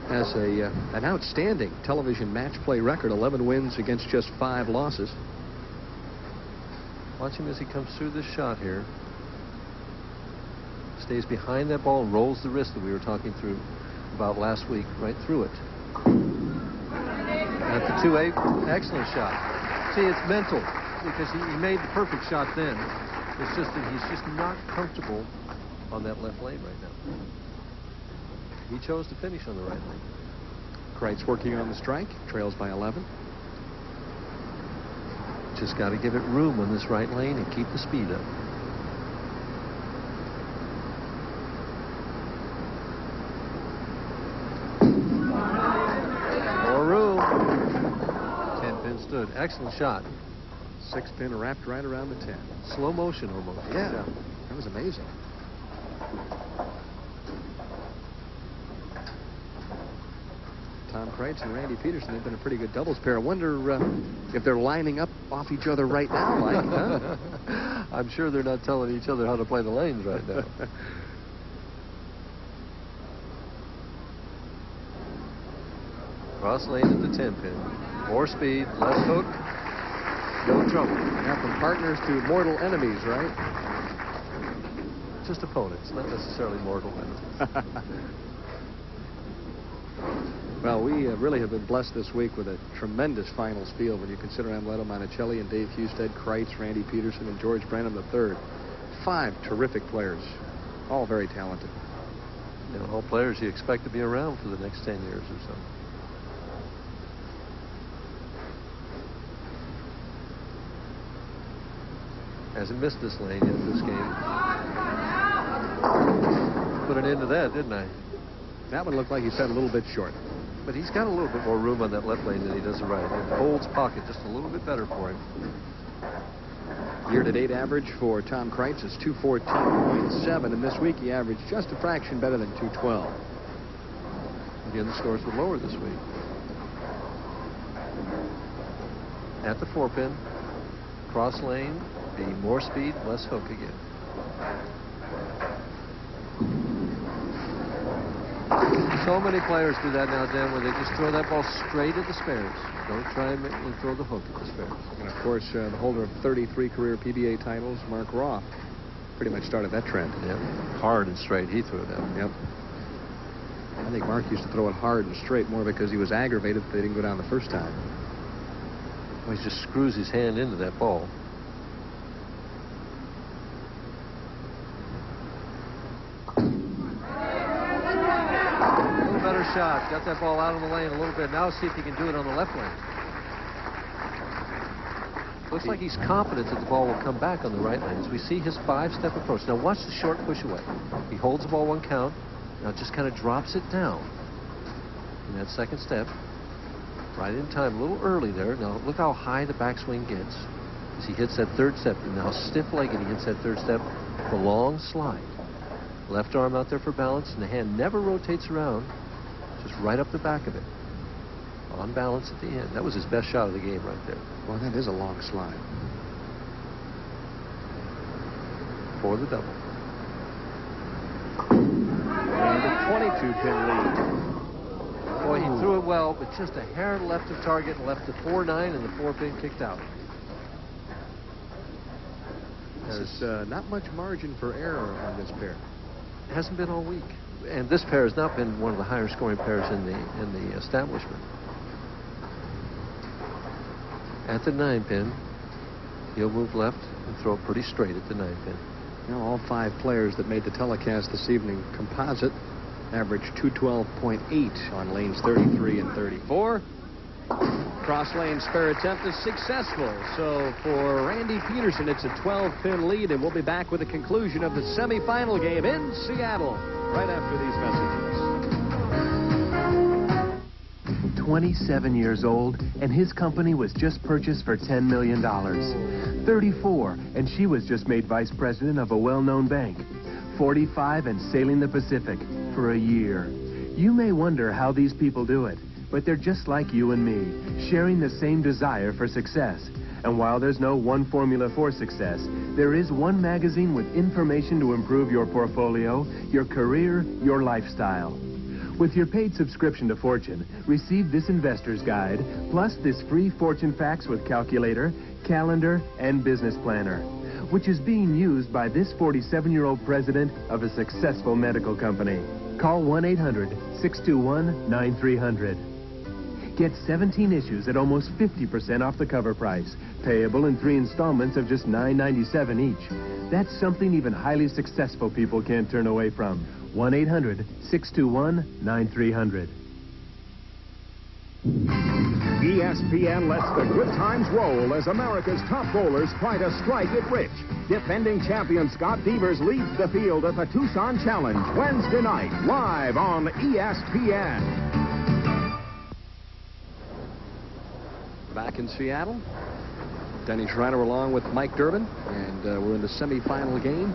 K: Has an outstanding television match play record, 11 wins against just 5 losses.
B: Watch him as he comes through this shot here. Stays behind that ball and rolls the wrist that we were talking through about last week, right through it. At the 2-8, excellent shot. See, it's mental, because he made the perfect shot then. It's just that he's just not comfortable on that left lane right now. He chose to finish on the right lane.
K: Kreitz working on the strike, trails by 11.
B: Just got to give it room on this right lane and keep the speed up. More room. 10-pin stood. Excellent shot.
K: 6-pin wrapped right around the 10.
B: Slow motion almost.
K: Yeah. That was amazing. Tom Kreitz and Randy Pedersen have been a pretty good doubles pair. I wonder if they're lining up off each other right now, Mike. Huh?
B: I'm sure they're not telling each other how to play the lanes right now. Cross lane at the 10-pin. More speed, left hook, no trouble.
K: Now from partners to mortal enemies, right?
B: Just opponents, not necessarily mortal enemies.
K: Well, we really have been blessed this week with a tremendous finals field when you consider Amleto Monacelli and Dave Husted, Kreitz, Randy Pedersen, and George Branham III. 5 terrific players, all very talented.
B: You know, all players you expect to be around for the next 10 years or so. Hasn't missed this lane yet this game. Put an end to that, didn't I?
K: That one looked like he set a little bit short.
B: But he's got a little bit more room on that left lane than he does the right. It holds pocket just a little bit better for him.
K: Year-to-date average for Tom Kreitz is 214.7, and this week he averaged just a fraction better than 212.
B: Again, the scores were lower this week. At the 4-pin, cross lane, the more speed, less hook again. So many players do that now, Dan, where they just throw that ball straight at the spares. Don't try and throw the hook at the spares.
K: And of course, the holder of 33 career PBA titles, Mark Roth, pretty much started that trend.
B: Yep. Hard and straight, he threw it out.
K: Yep. I think Mark used to throw it hard and straight more because he was aggravated that they didn't go down the first time.
B: Well, he just screws his hand into that ball. Better shot. Got that ball out of the lane a little bit. Now see if he can do it on the left lane. Looks like he's confident that the ball will come back on the right lane as we see his 5-step approach. Now watch the short push away. He holds the ball 1 count. Now just kind of drops it down. In that 2nd step. Right in time. A little early there. Now look how high the backswing gets as he hits that 3rd step. And now stiff-legged he hits that 3rd step. The long slide. Left arm out there for balance, and the hand never rotates around. Just right up the back of it. On balance at the end. That was his best shot of the game right there.
K: Well, that is a long slide.
B: For the double.
K: And a 22-pin lead.
B: Boy, he threw it well, but just a hair left of target and left the 4-9 and the 4-pin kicked out.
K: There's not much margin for error on this pair.
B: It hasn't been all week. And this pair has not been one of the higher scoring pairs in the establishment. At the 9-pin, he'll move left and throw it pretty straight at the 9-pin.
K: Now all 5 players that made the telecast this evening composite averaged 212.8 on lanes 33 and 34. Cross lane spare attempt is successful. So for Randy Pedersen, it's a 12-pin lead, and we'll be back with the conclusion of the semifinal game in Seattle right after these messages.
M: 27 years old, and his company was just purchased for $10 million. 34, and she was just made vice president of a well-known bank. 45 and sailing the Pacific for a year. You may wonder how these people do it, but they're just like you and me, sharing the same desire for success. And while there's no one formula for success, there is one magazine with information to improve your portfolio, your career, your lifestyle. With your paid subscription to Fortune, receive this investor's guide, plus this free Fortune Facts with calculator, calendar, and business planner, which is being used by this 47-year-old president of a successful medical company. Call 1-800-621-9300. Get 17 issues at almost 50% off the cover price, payable in 3 installments of just $9.97 each. That's something even highly successful people can't turn away from. 1-800-621-9300.
W: ESPN lets the good times roll as America's top bowlers try to strike it rich. Defending champion Scott Devers leads the field at the Tucson Challenge Wednesday night, live on ESPN.
K: Back in Seattle, Denny Schreiner along with Mike Durbin, and we're in the semifinal game,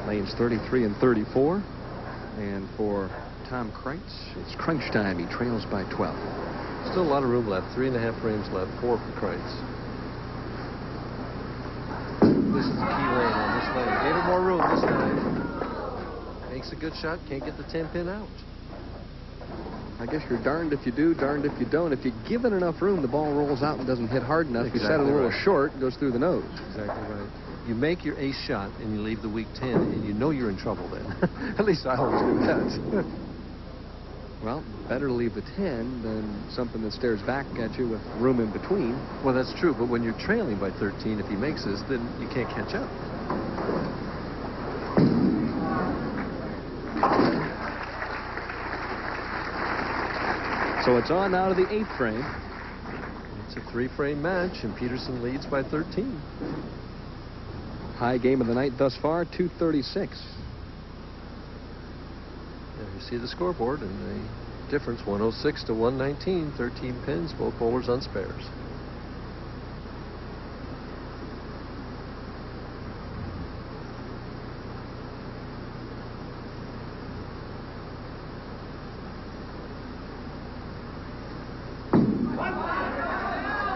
K: lanes 33 and 34. And for Tom Kreitz, it's crunch time. He trails by 12.
B: Still a lot of room left. 3.5 frames left. 4 for Kreitz. This is the key lane on this lane. Gave him more room this time. Makes a good shot. Can't get the 10-pin out.
K: I guess you're darned if you do, darned if you don't. If you give it enough room, the ball rolls out and doesn't hit hard enough.
B: Exactly.
K: You set it a little short, it goes through the nose.
B: Exactly right. You make your ace shot and you leave the weak 10, and you know you're in trouble then. At least I always do that.
K: Well, better to leave the 10 than something that stares back at you with room in between.
B: Well, that's true, but when you're trailing by 13, if he makes this, then you can't catch up.
K: So it's on now to the 8th frame.
B: It's a 3-frame match, and Pedersen leads by 13.
K: High game of the night thus far, 236.
B: And you see the scoreboard and the difference, 106 to 119, 13 pins, both bowlers on spares.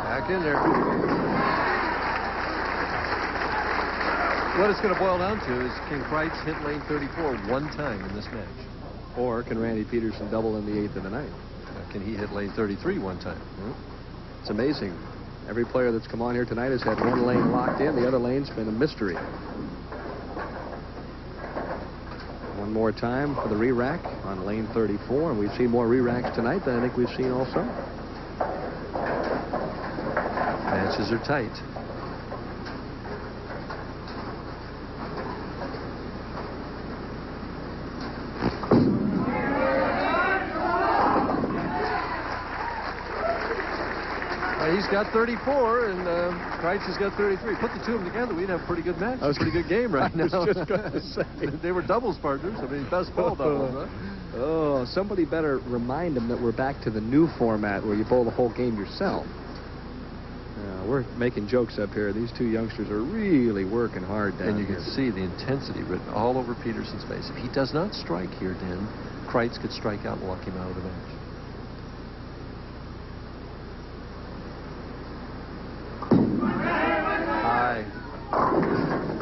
B: Back in there. What it's going to boil down to is, can Kreitz hit lane 34 one time in this match?
K: Or can Randy Pedersen double in the 8th of the night?
B: Can he hit lane 33 one time?
K: It's amazing. Every player that's come on here tonight has had one lane locked in. The other lane's been a mystery. One more time for the re-rack on lane 34. And we've seen more re-racks tonight than I think we've seen all summer.
B: Matches are tight. He's got 34, and Kreitz has got 33. Put the two of them together, we'd have a pretty good match. A pretty good game right now.
K: I was just going to say.
B: They were doubles partners. I mean, best ball doubles, huh?
K: Oh, somebody better remind them that we're back to the new format where you bowl the whole game yourself. We're making jokes up here. These two youngsters are really working hard down
B: And you
K: here.
B: can see the intensity written all over Pedersen's face. If he does not strike here, then Kreitz could strike out and walk him out of the match. High.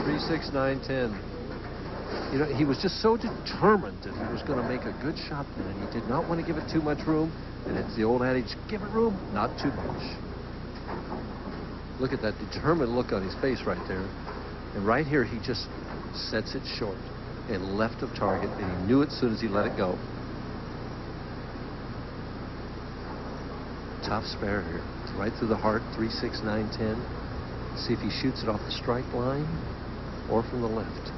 B: 3, 6, 9, 10. You know, he was just so determined that he was going to make a good shot then, and he did not want to give it too much room. And it's the old adage, give it room, not too much. Look at that determined look on his face right there. And right here, he just sets it short and left of target, and he knew it as soon as he let it go. Tough spare here. It's right through the heart, 3, 6, 9, 10. See if he shoots it off the strike line or from the left.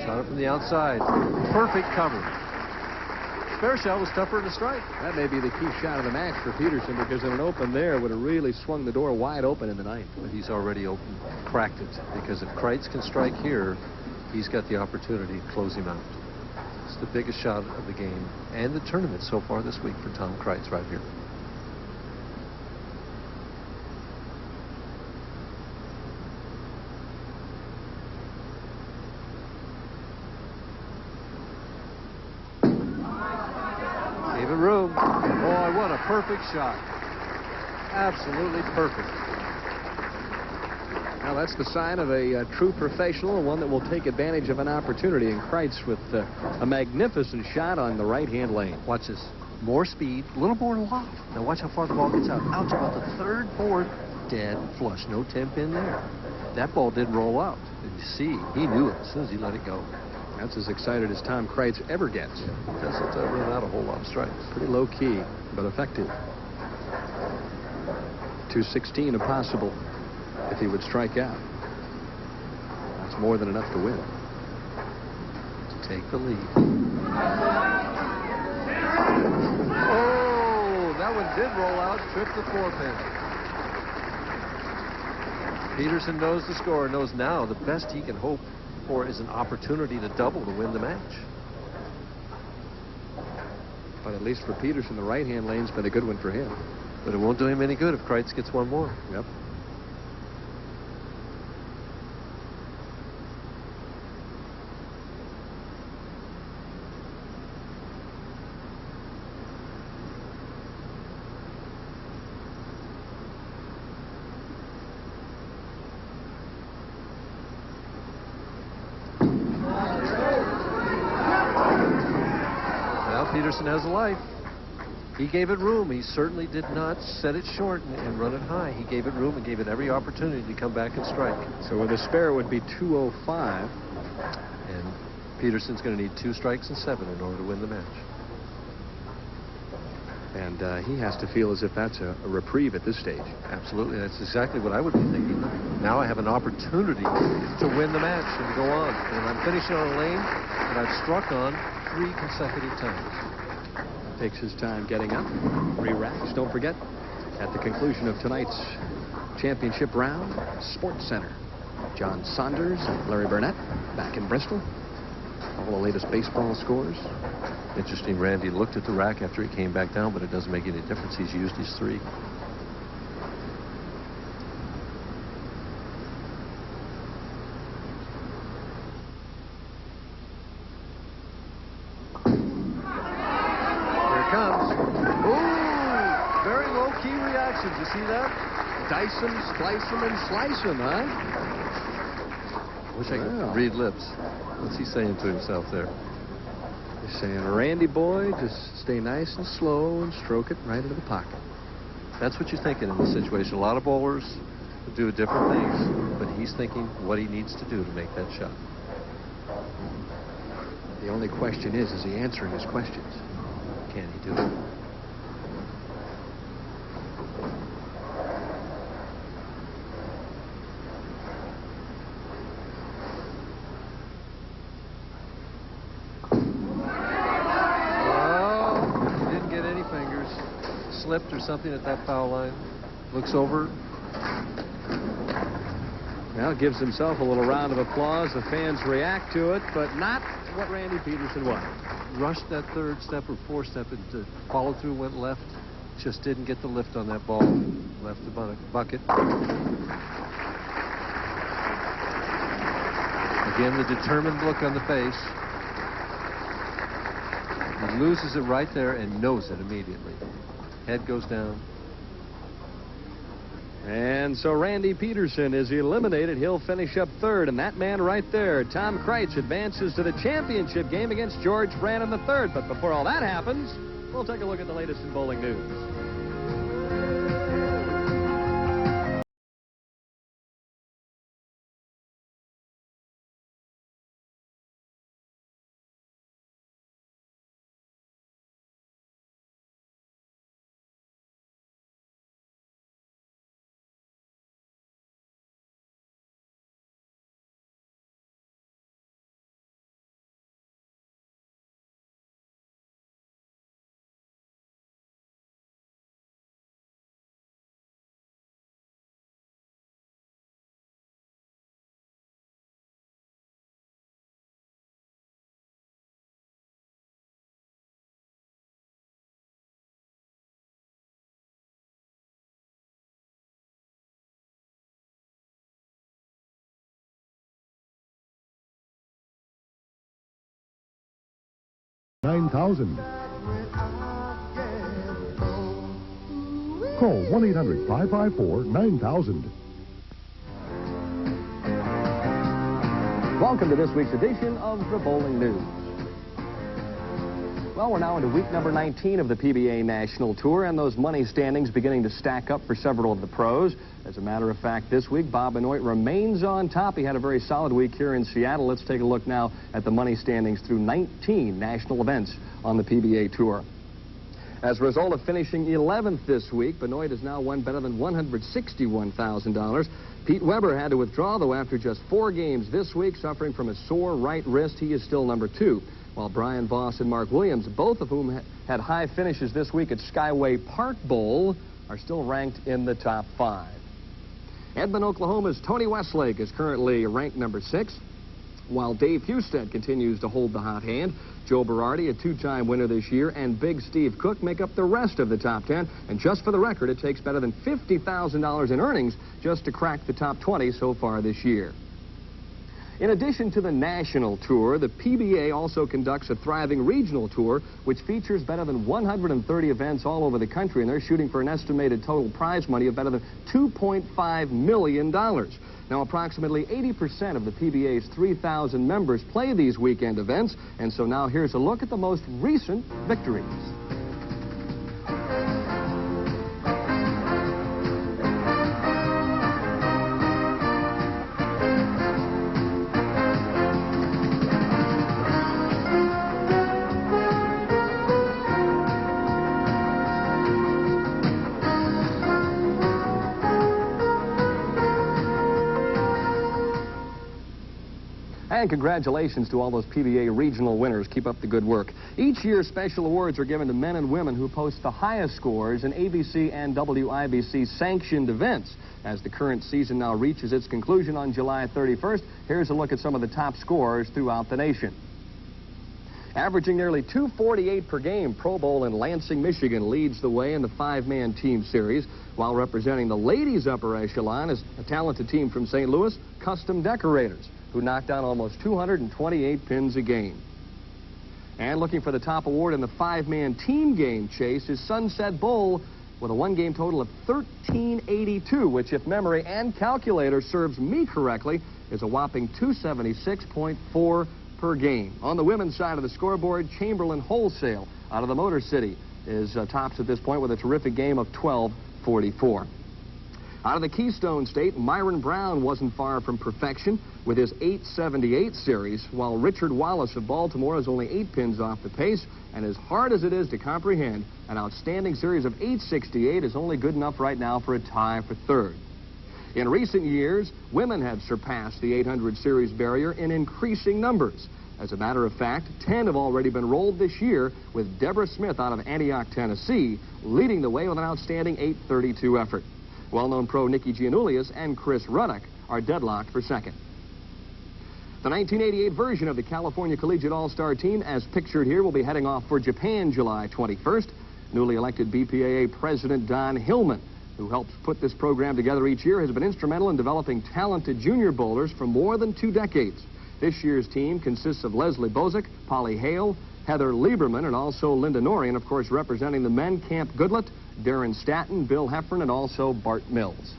B: Shot it from the outside. Perfect cover. Spare shot was tougher than a strike.
K: That may be the key shot of the match for Pedersen, because in an open there would have really swung the door wide open in the 9th.
B: But he's already cracked it, because if Kreitz can strike here, he's got the opportunity to close him out. It's the biggest shot of the game and the tournament so far this week for Tom Kreitz right here. Gave it room. Oh, what a perfect shot. Absolutely perfect.
K: Now, that's the sign of a true professional, and one that will take advantage of an opportunity. And Kreitz with a magnificent shot on the right-hand lane.
B: Watch this. More speed, a little more loft. Now watch how far the ball gets out. Out to about the 3rd, 4th, dead flush. No 10 pin there. That ball didn't roll out. And you see, he knew it as soon as he let it go.
K: That's as excited as Tom Kreitz ever gets.
B: Yeah, he doesn't run out a whole lot of strikes.
K: Pretty low key, but effective. 216 impossible if he would strike out. That's more than enough to win.
B: To take the lead. Oh, that one did roll out, tripped the 4-pin. Pedersen knows the score, knows now the best he can hope for is an opportunity to double to win the match.
K: But at least for Pedersen, the right-hand lane's been a good one for him.
B: But it won't do him any good if Kreitz gets one more.
K: Yep.
B: Pedersen has a life. He gave it room. He certainly did not set it short and run it high. He gave it room and gave it every opportunity to come back and strike.
K: So with a spare, it would be 205.
B: And Pedersen's going to need 2 strikes and 7 in order to win the match.
K: And he has to feel as if that's a reprieve at this stage.
B: Absolutely. That's exactly what I would be thinking. Now I have an opportunity to win the match and to go on. And I'm finishing on a lane that I've struck on 3 consecutive times.
K: Takes his time getting up. 3 racks. Don't forget, At the conclusion of tonight's championship round, Sports Center. John Saunders and Larry Burnett back in Bristol. All the latest baseball scores.
B: Interesting, Randy looked at the rack after he came back down, but it doesn't make any difference. He's used his 3. Here it comes. Ooh, very low-key reactions. You see that? Dice him, splice him, and slice him, huh? Wish I could read lips. What's he saying to himself there? He's saying, Randy boy, just stay nice and slow and stroke it right into the pocket. That's what you're thinking in this situation. A lot of bowlers do different things, but he's thinking what he needs to do to make that shot.
K: The only question is he answering his questions? Can he do it? Slipped or something at that foul line. Looks over. Well, gives himself a little round of applause. The fans react to it, but not what Randy Pedersen wanted. Rushed that 3rd step or 4th step into follow through, went left. Just didn't get the lift on that ball. Left the bucket. Again, the determined look on the face. He loses it right there and knows it immediately. Head goes down. And so Randy Pedersen is eliminated. He'll finish up 3rd. And that man right there, Tom Kreitz, advances to the championship game against George Branham III. But before all that happens, we'll take a look at the latest in bowling news.
C: $9,000. Call 1-800-554-9000.
A: Welcome to this week's edition of the Bowling News. Well, we're now into week number 19 of the PBA National Tour, and those money standings beginning to stack up for several of the pros. As a matter of fact, this week, Bob Benoit remains on top. He had a very solid week here in Seattle. Let's take a look now at the money standings through 19 national events on the PBA Tour. As a result of finishing 11th this week, Benoit has now won better than $161,000. Pete Weber had to withdraw, though, after just 4 games this week, suffering from a sore right wrist. He is still number 2. While Brian Voss and Mark Williams, both of whom had high finishes this week at Skyway Park Bowl, are still ranked in the top 5. Edmond, Oklahoma's Tony Westlake is currently ranked number 6, while Dave Husted continues to hold the hot hand. Joe Berardi, a 2-time winner this year, and Big Steve Cook make up the rest of the top 10. And just for the record, it takes better than $50,000 in earnings just to crack the top 20 so far this year. In addition to the national tour, the PBA also conducts a thriving regional tour, which features better than 130 events all over the country, and they're shooting for an estimated total prize money of better than $2.5 million. Now, approximately 80% of the PBA's 3,000 members play these weekend events, and so now here's a look at the most recent victories.
K: And congratulations to all those PBA regional winners. Keep up the good work. Each year, special awards are given to men and women who post the highest scores in ABC and WIBC sanctioned events. As the current season now reaches its conclusion on July 31st, here's a look at some of the top scorers throughout the nation. Averaging nearly 248 per game, Pro Bowl in Lansing, Michigan leads the way in the five-man team series, while representing the ladies' upper echelon is a talented team from St. Louis, Custom Decorators, who knocked down almost 228 pins a game. And looking for the top award in the five-man team game chase is Sunset Bowl with a one-game total of 1382, which, if memory and calculator serves me correctly, is a whopping 276.4 per game. On the women's side of the scoreboard, Chamberlain Wholesale out of the Motor City is tops at this point with a terrific game of 1244. Out of the Keystone State, Myron Brown wasn't far from perfection with his 878 series, while Richard Wallace of Baltimore is only 8 pins off the pace, and as hard as it is to comprehend, an outstanding series of 868 is only good enough right now for a tie for third. In recent years, women have surpassed the 800 series barrier in increasing numbers. As a matter of fact, 10 have already been rolled this year, with Deborah Smith out of Antioch, Tennessee, leading the way with an outstanding 832 effort. Well-known pro Nikki Giannoulias and Chris Ruddock are deadlocked for second. The 1988 version of the California Collegiate All-Star Team, as pictured here, will be heading off for Japan July 21st. Newly elected BPAA President Don Hillman, who helps put this program together each year, has been instrumental in developing talented junior bowlers for more than 2 decades. This year's team consists of Leslie Bozick, Polly Hale, Heather Lieberman, and also Linda Norrie, and of course representing the men, Camp Goodlett, Darren Staton, Bill Heffern, and also Bart Mills.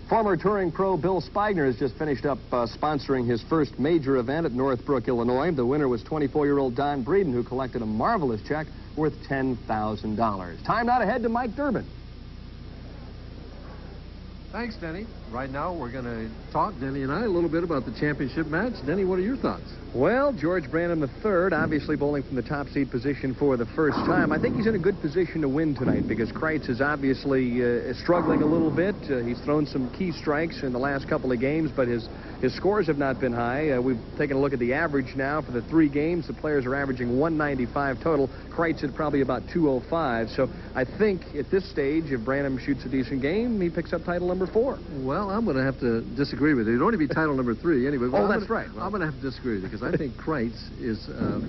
K: Former touring pro Bill Spigner has just finished up sponsoring his first major event at Northbrook, Illinois. The winner was 24-year-old Don Breeden, who collected a marvelous check worth $10,000. Time now to head to Mike Durbin.
B: Thanks, Denny. Right now, we're going to talk, Denny and I, a little bit about the championship match. Denny, what are your thoughts?
K: Well, George Branham III, obviously bowling from the top seed position for the first time. I think he's in a good position to win tonight because Kreitz is obviously struggling a little bit. He's thrown some key strikes in the last couple of games, but his scores have not been high. We've taken a look at the average now for the 3 games. The players are averaging 195 total. Kreitz at probably about 205. So I think at this stage, if Branham shoots a decent game, he picks up title number 4.
B: Well, I'm going to have to disagree with you. It'd only be title number 3 anyway. Well,
K: that's right. Well,
B: I'm going to have to disagree with you because I think Kreitz is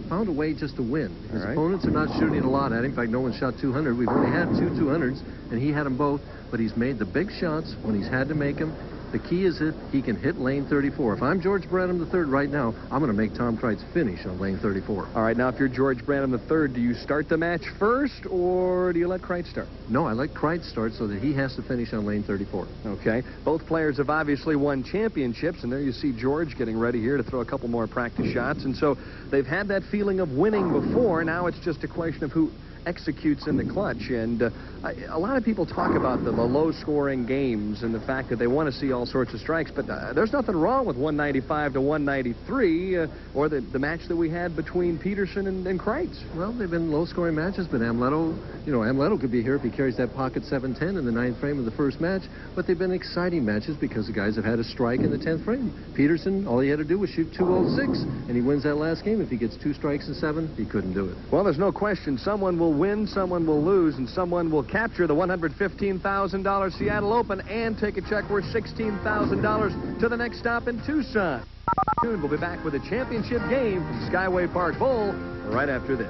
B: found a way just to win. His opponents are not shooting a lot at him. In fact, no one shot 200. We've only had 2 200s, and he had them both. But he's made the big shots when he's had to make them. The key is that he can hit lane 34. If I'm George Branham III right now, I'm going to make Tom Kreitz finish on lane 34.
K: All right, now if you're George Branham III, do you start the match first, or do you let Kreitz start?
B: No, I let Kreitz start so that he has to finish on lane 34.
K: Okay. Both players have obviously won championships, and there you see George getting ready here to throw a couple more practice shots. And so they've had that feeling of winning before. Now it's just a question of who executes in the clutch. And a lot of people talk about the low-scoring games and the fact that they want to see all sorts of strikes, but there's nothing wrong with 195 to 193 or the match that we had between Pedersen and Kreitz.
B: Well, they've been low-scoring matches, but Amleto could be here if he carries that pocket 710 in the 9th frame of the first match, but they've been exciting matches because the guys have had a strike in the 10th frame. Pedersen, all he had to do was shoot 206, and he wins that last game. If he gets 2 strikes in 7, he couldn't do it.
K: Well, there's no question. Someone will win, someone will lose, and someone will capture the $115,000 Seattle Open and take a check worth $16,000 to the next stop in Tucson. We'll be back with a championship game from Skyway Park Bowl right after this.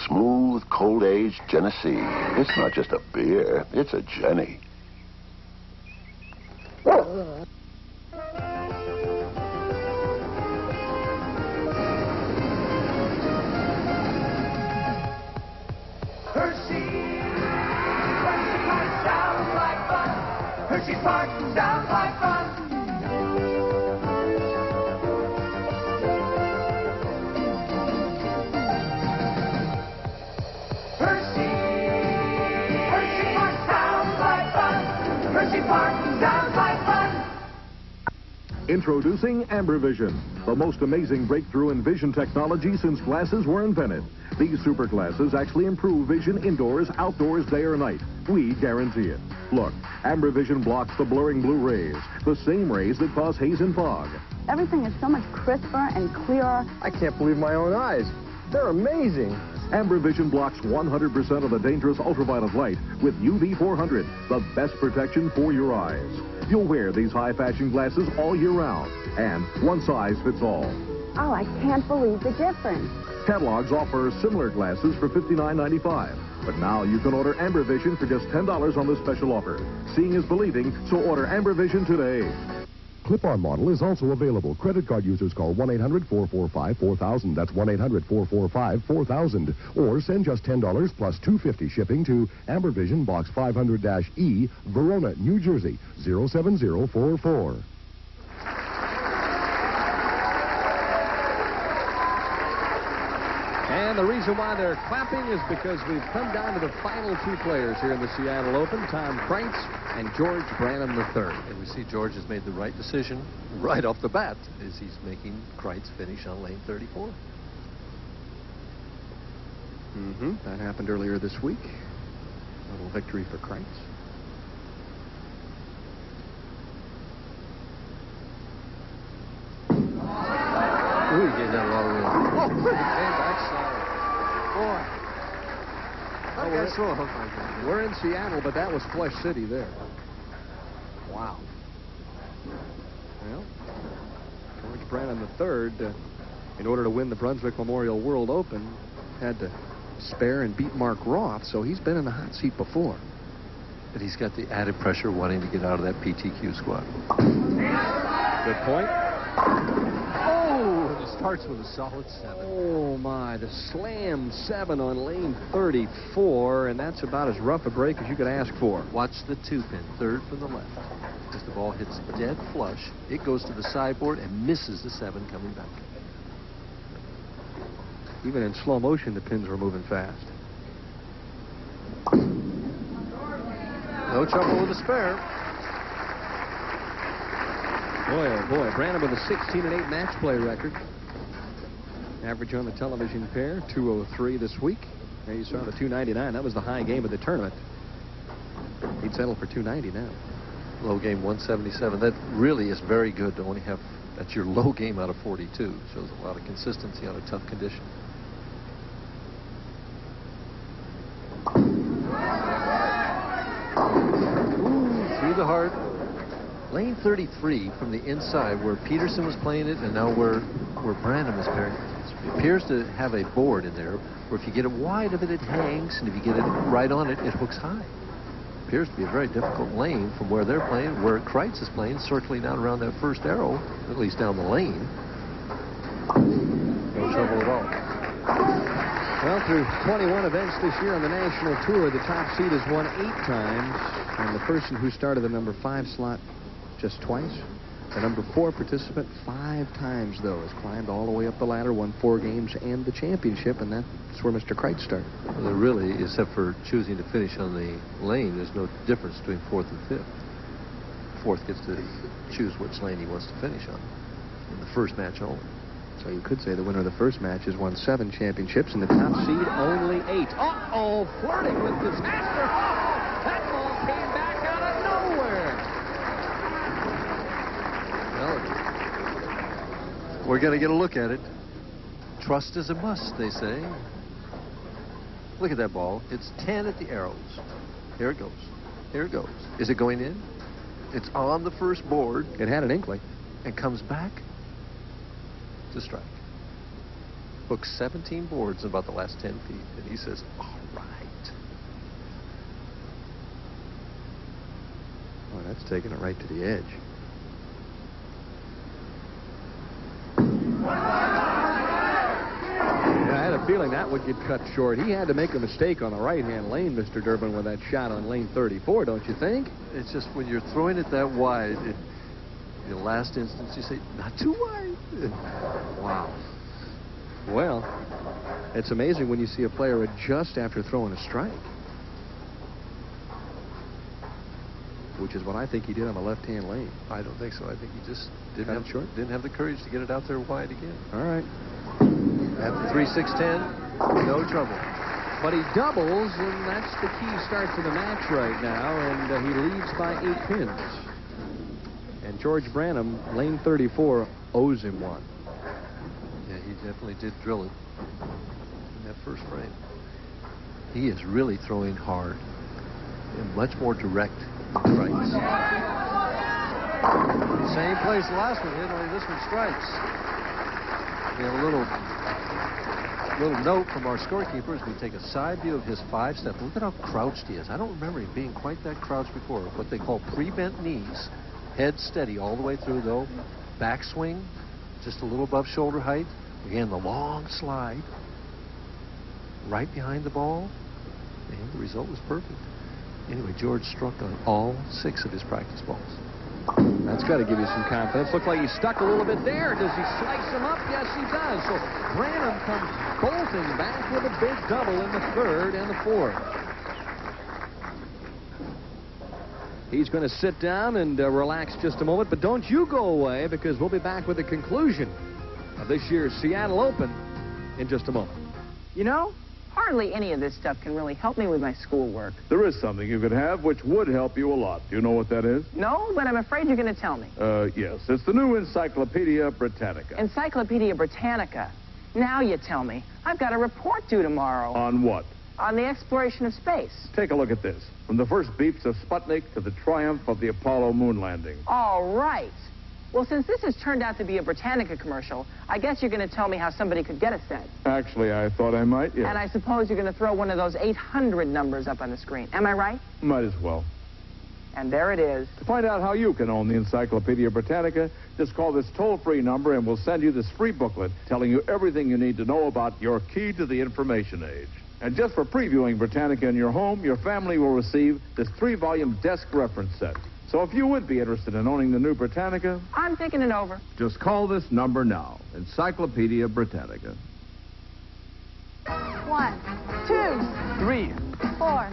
N: Smooth, cold-aged Genesee. It's not just a beer, it's a Jenny.
H: Hershey Park sounds like fun. Hershey Skyway Park, sounds like fun.
W: Introducing AmberVision, the most amazing breakthrough in vision technology since glasses were invented. These super glasses actually improve vision indoors, outdoors, day or night. We guarantee it. Look, AmberVision blocks the blurring blue rays, the same rays that cause haze and fog.
E: Everything is so much crisper and clearer.
O: I can't believe my own eyes. They're amazing.
W: AmberVision blocks 100% of the dangerous ultraviolet light with UV 400, the best protection for your eyes. You'll wear these high-fashion glasses all year round, and one size fits all.
E: Oh, I can't believe the difference.
W: Catalogs offer similar glasses for $59.95. But now you can order AmberVision for just $10 on this special offer. Seeing is believing, so order AmberVision today.
P: Clip-on model is also available. Credit card users call 1-800-445-4000. That's 1-800-445-4000. Or send just $10 plus $2.50 shipping to AmberVision Box 500-E, Verona, New Jersey, 07044.
K: And the reason why they're clapping is because we've come down to the final two players here in the Seattle Open, Tom Kreitz and George Branham III.
B: And we see George has made the right decision right off the bat as he's making Kreitz finish on lane 34.
K: That happened earlier this week. A little victory for Kreitz.
B: Ooh, he gave that a lot of room.
K: Oh, he came back solid. Boy. We're in Seattle, but that was Flesh City there. Wow. Well, George Branham III, in order to win the Brunswick Memorial World Open, had to spare and beat Mark Roth, so he's been in the hot seat before.
B: But he's got the added pressure wanting to get out of that PTQ squad.
K: Good point.
B: It starts with a solid 7.
K: Oh, my. The slam 7 on lane 34, and that's about as rough a break as you could ask for.
B: Watch the 2-pin, third from the left. As the ball hits dead flush, it goes to the sideboard and misses the 7 coming back.
K: Even in slow motion, the pins were moving fast.
B: No trouble with a spare.
K: Boy, oh boy, Branham with a 16-8 match play record. Average on the television pair, 203 this week. There you saw the 299. That was the high game of the tournament. He'd settle for 290 now.
B: Low game 177. That really is very good to only have, that's your low game out of 42. Shows a lot of consistency on a tough condition. Ooh, through the heart. Lane 33 from the inside where Pedersen was playing it and now where Branham is playing it. It appears to have a board in there where if you get it wide of it, it hangs, and if you get it right on it, it hooks high. Appears to be a very difficult lane from where they're playing, where Kreitz is playing, circling down around that first arrow, at least down the lane. No trouble at all.
K: Well, through 21 events this year on the national tour, the top seed has won 8 times, and the person who started the number 5 slot just twice. The number 4 participant 5 times, though, has climbed all the way up the ladder, won 4 games and the championship, and that's where Mr. Kreitz started.
B: Well, there really, except for choosing to finish on the lane, there's no difference between 4th and 5th. 4th gets to choose which lane he wants to finish on in the first match only.
K: So you could say the winner of the first match has won 7 championships, and the top seed only 8. Uh-oh, flirting with disaster. Oh, that ball came back out of nowhere.
B: Well, we're going to get a look at it. Trust is a must, they say. Look at that ball. It's 10 at the arrows. Here it goes. Here it goes. Is it going in? It's on the first board.
K: It had an inkling.
B: And comes back to strike. Hooks 17 boards in about the last 10 feet. And he says, all right.
K: Oh, that's taking it right to the edge. Yeah, I had a feeling that would get cut short. He had to make a mistake on the right-hand lane, Mr. Durbin, with that shot on lane 34, don't you think?
B: It's just when you're throwing it that wide, in the last instance, you say, not too wide.
K: Wow. Well, it's amazing when you see a player adjust after throwing a strike. which is what I think he did on the left-hand lane.
B: I don't think so. I think he just didn't
K: Cut it short?
B: didn't have the courage to get it out there wide again.
K: All right.
B: At the 3-6-10, no trouble.
K: But he doubles, and that's the key start to the match right now, and he leads by 8 pins. And George Branham, lane 34, owes him one.
B: Yeah, he definitely did drill it in that first frame. He is really throwing hard and much more direct strikes. Same place the last one hit, only this one strikes. We have a little note from our scorekeeper as we take a side view of his 5-step. Look at how crouched he is. I don't remember him being quite that crouched before. What they call pre-bent knees. Head steady all the way through, though. Backswing, just a little above shoulder height. Again, the long slide. Right behind the ball. And the result was perfect. Anyway, George struck on all 6 of his practice balls.
K: That's got to give you some confidence. Looked like he stuck a little bit there. Does he slice him up? Yes, he does. So Branham comes bolting back with a big double in the 3rd and the 4th. He's going to sit down and relax just a moment, but don't you go away, because we'll be back with the conclusion of this year's Seattle Open in just a moment.
D: You know, hardly any of this stuff can really help me with my schoolwork.
G: There is something you could have which would help you a lot. Do you know what that is?
D: No, but I'm afraid you're going to tell me.
G: Yes. It's the new Encyclopedia Britannica.
D: Encyclopedia Britannica. Now you tell me. I've got a report due tomorrow.
G: On what?
D: On the exploration of space.
G: Take a look at this. From the first beeps of Sputnik to the triumph of the Apollo moon landing.
D: All right. Well, since this has turned out to be a Britannica commercial, I guess you're going to tell me how somebody could get a set.
G: Actually, I thought I might, yes.
D: And I suppose you're going to throw one of those 800 numbers up on the screen. Am I right?
G: Might as well.
D: And there it is.
G: To find out how you can own the Encyclopedia Britannica, just call this toll-free number and we'll send you this free booklet telling you everything you need to know about your key to the information age. And just for previewing Britannica in your home, your family will receive this 3-volume desk reference set. So if you would be interested in owning the new Britannica...
D: I'm thinking it over.
G: Just call this number now. Encyclopedia Britannica.
E: 1, 2,
G: 3.
E: 4.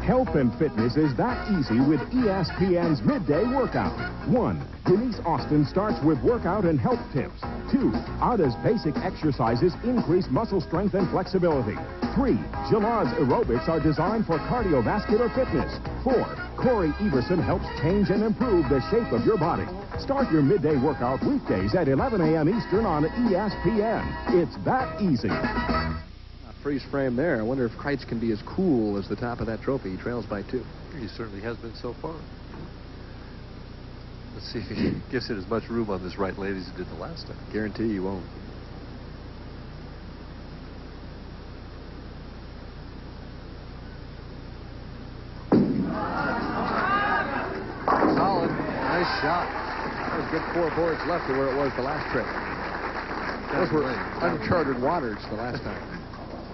W: Health and fitness is that easy with ESPN's midday workout. 1. Denise Austin starts with workout and health tips. 2. Ada's basic exercises increase muscle strength and flexibility. 3. Jalad's aerobics are designed for cardiovascular fitness. 4. Corey Everson helps change and improve the shape of your body. Start your midday workout weekdays at 11 a.m. Eastern on ESPN. It's that easy.
K: Freeze frame there. I wonder if Kreitz can be as cool as the top of that trophy. He trails by 2.
B: He certainly has been so far. Let's see if he gives it as much room on this right lane as he did the last time.
K: Guarantee he won't. Solid. Nice shot. That was good 4 boards left to where it was the last trip. Those were uncharted waters the last time.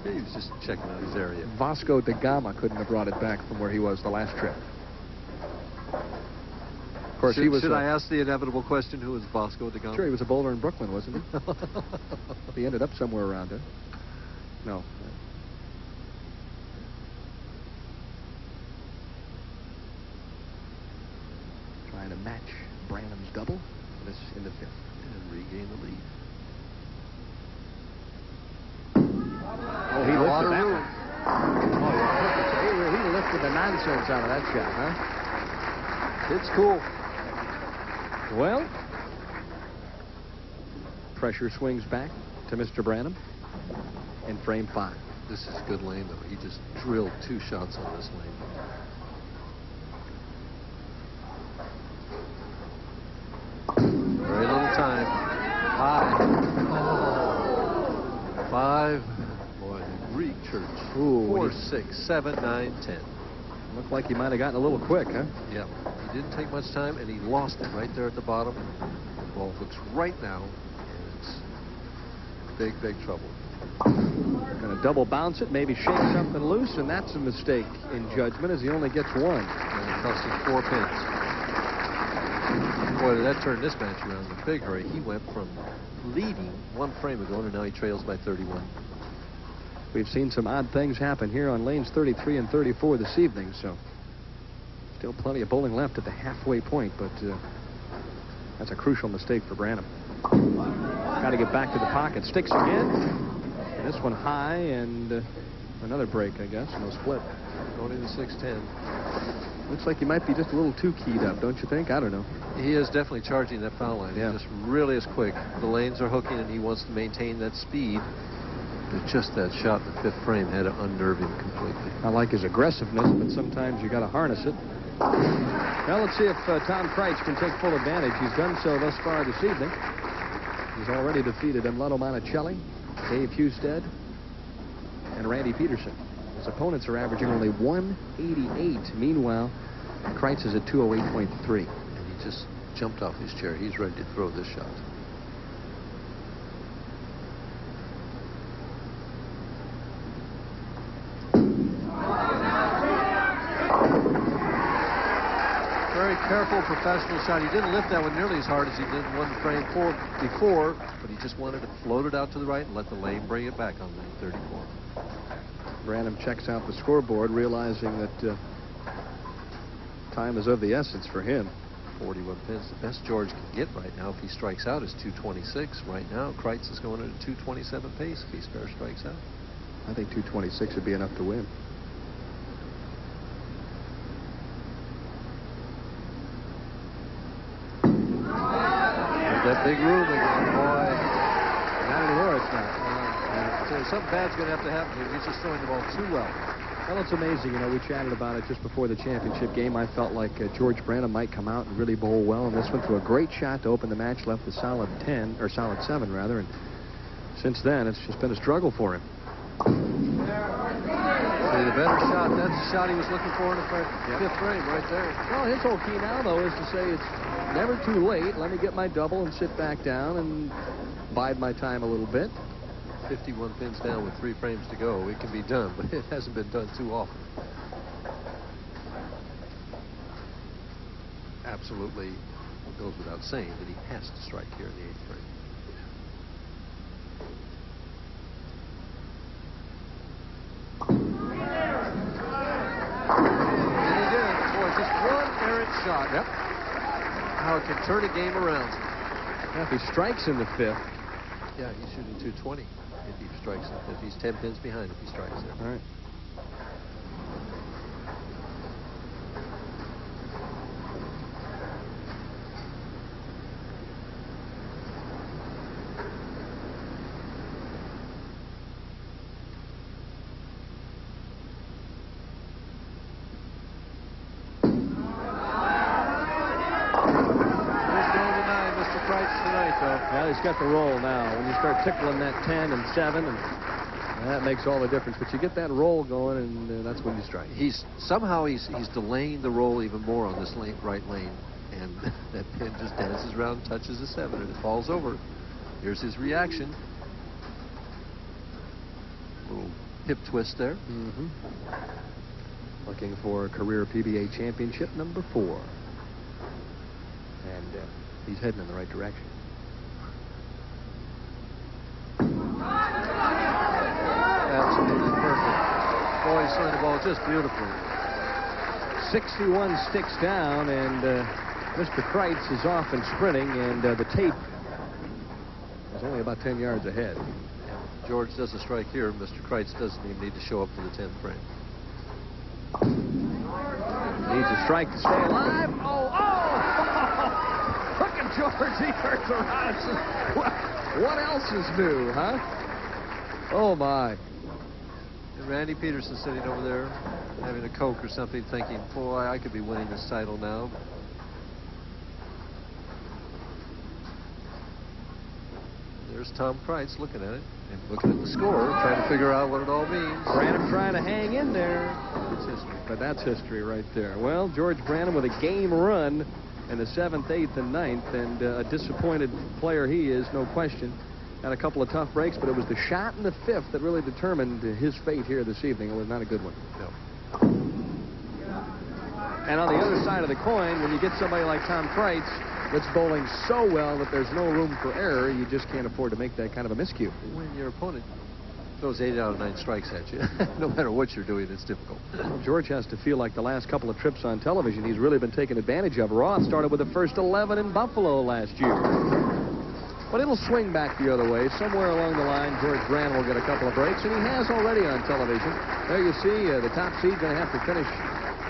B: He was just checking out his area.
K: Vasco da Gama couldn't have brought it back from where he was the last trip. Of course,
B: Should I ask the inevitable question, who was Vasco da Gama?
K: Sure, he was a bowler in Brooklyn, wasn't he? He ended up somewhere around there. No. Trying to match Branham's double. This in the 5th.
B: And regain the lead.
K: Oh, he lifted that one. Oh, yeah. He lifted the nonsense out of that shot, huh? It's cool. Well, pressure swings back to Mr. Branham in frame 5.
B: This is a good lane, though. He just drilled 2 shots on this lane. Very little time. 5. 5. Boy, Greek church.
K: Ooh,
B: 4, 6, 7, 9, 10.
K: Looked like he might have gotten a little quick, huh?
B: Yeah. He didn't take much time, and he lost it right there at the bottom. The ball hooks right now, and it's big, big trouble.
K: Going to double bounce it, maybe shake something loose, and that's a mistake in judgment, as he only gets 1.
B: And it cost him 4 pins. Boy, did that turn this match around in a big hurry. He went from leading 1 frame ago, and now he trails by 31.
K: We've seen some odd things happen here on lanes 33 and 34 this evening, so Still plenty of bowling left at the halfway point, but that's a crucial mistake for Branham. Got to get back to the pocket. Sticks again. And this one high, and another break, I guess, no split.
B: Going into 6-10.
K: Looks like he might be just a little too keyed up, don't you think? I don't know.
B: He is definitely charging that foul line.
K: Yeah.
B: He just really is quick. The lanes are hooking, and he wants to maintain that speed. But just that shot in the 5th frame had to unnerve him completely.
K: I like his aggressiveness, but sometimes you got to harness it. Now let's see if Tom Kreitz can take full advantage. He's done so thus far this evening. He's already defeated Amleto Monacelli, Dave Husted, and Randy Pedersen. His opponents are averaging only 188. Meanwhile, Kreitz is at 208.3.
B: And he just jumped off his chair. He's ready to throw this shot. Very careful, professional shot. He didn't lift that one nearly as hard as he did one frame before, but he just wanted to float it out to the right and let the lane bring it back on 934.
K: Branham checks out the scoreboard, realizing that time is of the essence for him.
B: 41 pins. The best George can get right now if he strikes out is 226. Right now, Kreitz is going at a 227 pace if he spare strikes out.
K: I think 226 would be enough to win.
B: That big room again, boy.
K: Not anymore, it's not.
B: Something bad's going to have to happen here. He's just throwing the ball too well.
K: Well, it's amazing. You know, we chatted about it just before the championship game. I felt like George Branham might come out and really bowl well, and this one threw a great shot to open the match, left the solid 10, or solid 7, rather, and since then, it's just been a struggle for him.
B: See, the better shot. That's the shot he was looking for in the 5th frame right there.
K: Well, his whole key now, though, is to say it's never too late. Let me get my double and sit back down and bide my time a little bit.
B: 51 pins down with 3 frames to go. It can be done, but it hasn't been done too often. Absolutely, it goes without saying that he has to strike here in the 8th frame. And he did. Boy, just one errant shot.
K: Yep.
B: How it can turn a game around.
K: Now, if he strikes in the 5th.
B: Yeah, he's shooting 220 if he strikes in the 5th. He's 10 pins behind if he strikes there.
K: All right. Well, he's got the roll now. When you start tickling that 10 and 7, and that makes all the difference. But you get that roll going, and that's when you strike.
B: He's delaying the roll even more on this right lane, and that pin just dances around, touches the 7, and it falls over. Here's his reaction. Little hip twist there.
K: Mm-hmm. Looking for career PBA championship number 4, and he's heading in the right direction.
B: Absolutely perfect. Boy, he's throwing the ball just beautifully.
K: 61 sticks down, and Mr. Kreitz is off and sprinting, and the tape is only about 10 yards ahead.
B: If George does a strike here, Mr. Kreitz doesn't even need to show up for the 10th frame.
K: Needs a strike to stay alive. Oh! Look at George. He turns around and says, what else is new, huh? Oh, my.
B: And Randy Pedersen sitting over there having a Coke or something, thinking, boy, I could be winning this title now. There's Tom Kreitz looking at it and looking at the score, trying to figure out what it all means.
K: Branham trying to hang in there. It's history. But that's history right there. Well, George Branham with a game run in the 7th, 8th, and 9th, and a disappointed player he is, no question. Had a couple of tough breaks, but it was the shot in the 5th that really determined his fate here this evening. It was not a good one.
B: No.
K: And on the other side of the coin, when you get somebody like Tom Kreitz that's bowling so well that there's no room for error, you just can't afford to make that kind of a miscue.
B: When your opponent throws 8 out of 9 strikes at you. No matter what you're doing, it's difficult.
K: Well, George has to feel like the last couple of trips on television, he's really been taken advantage of. Roth started with the first 11 in Buffalo last year. But it'll swing back the other way. Somewhere along the line, George Branham will get a couple of breaks, and he has already on television. There you see the top seed going to have to finish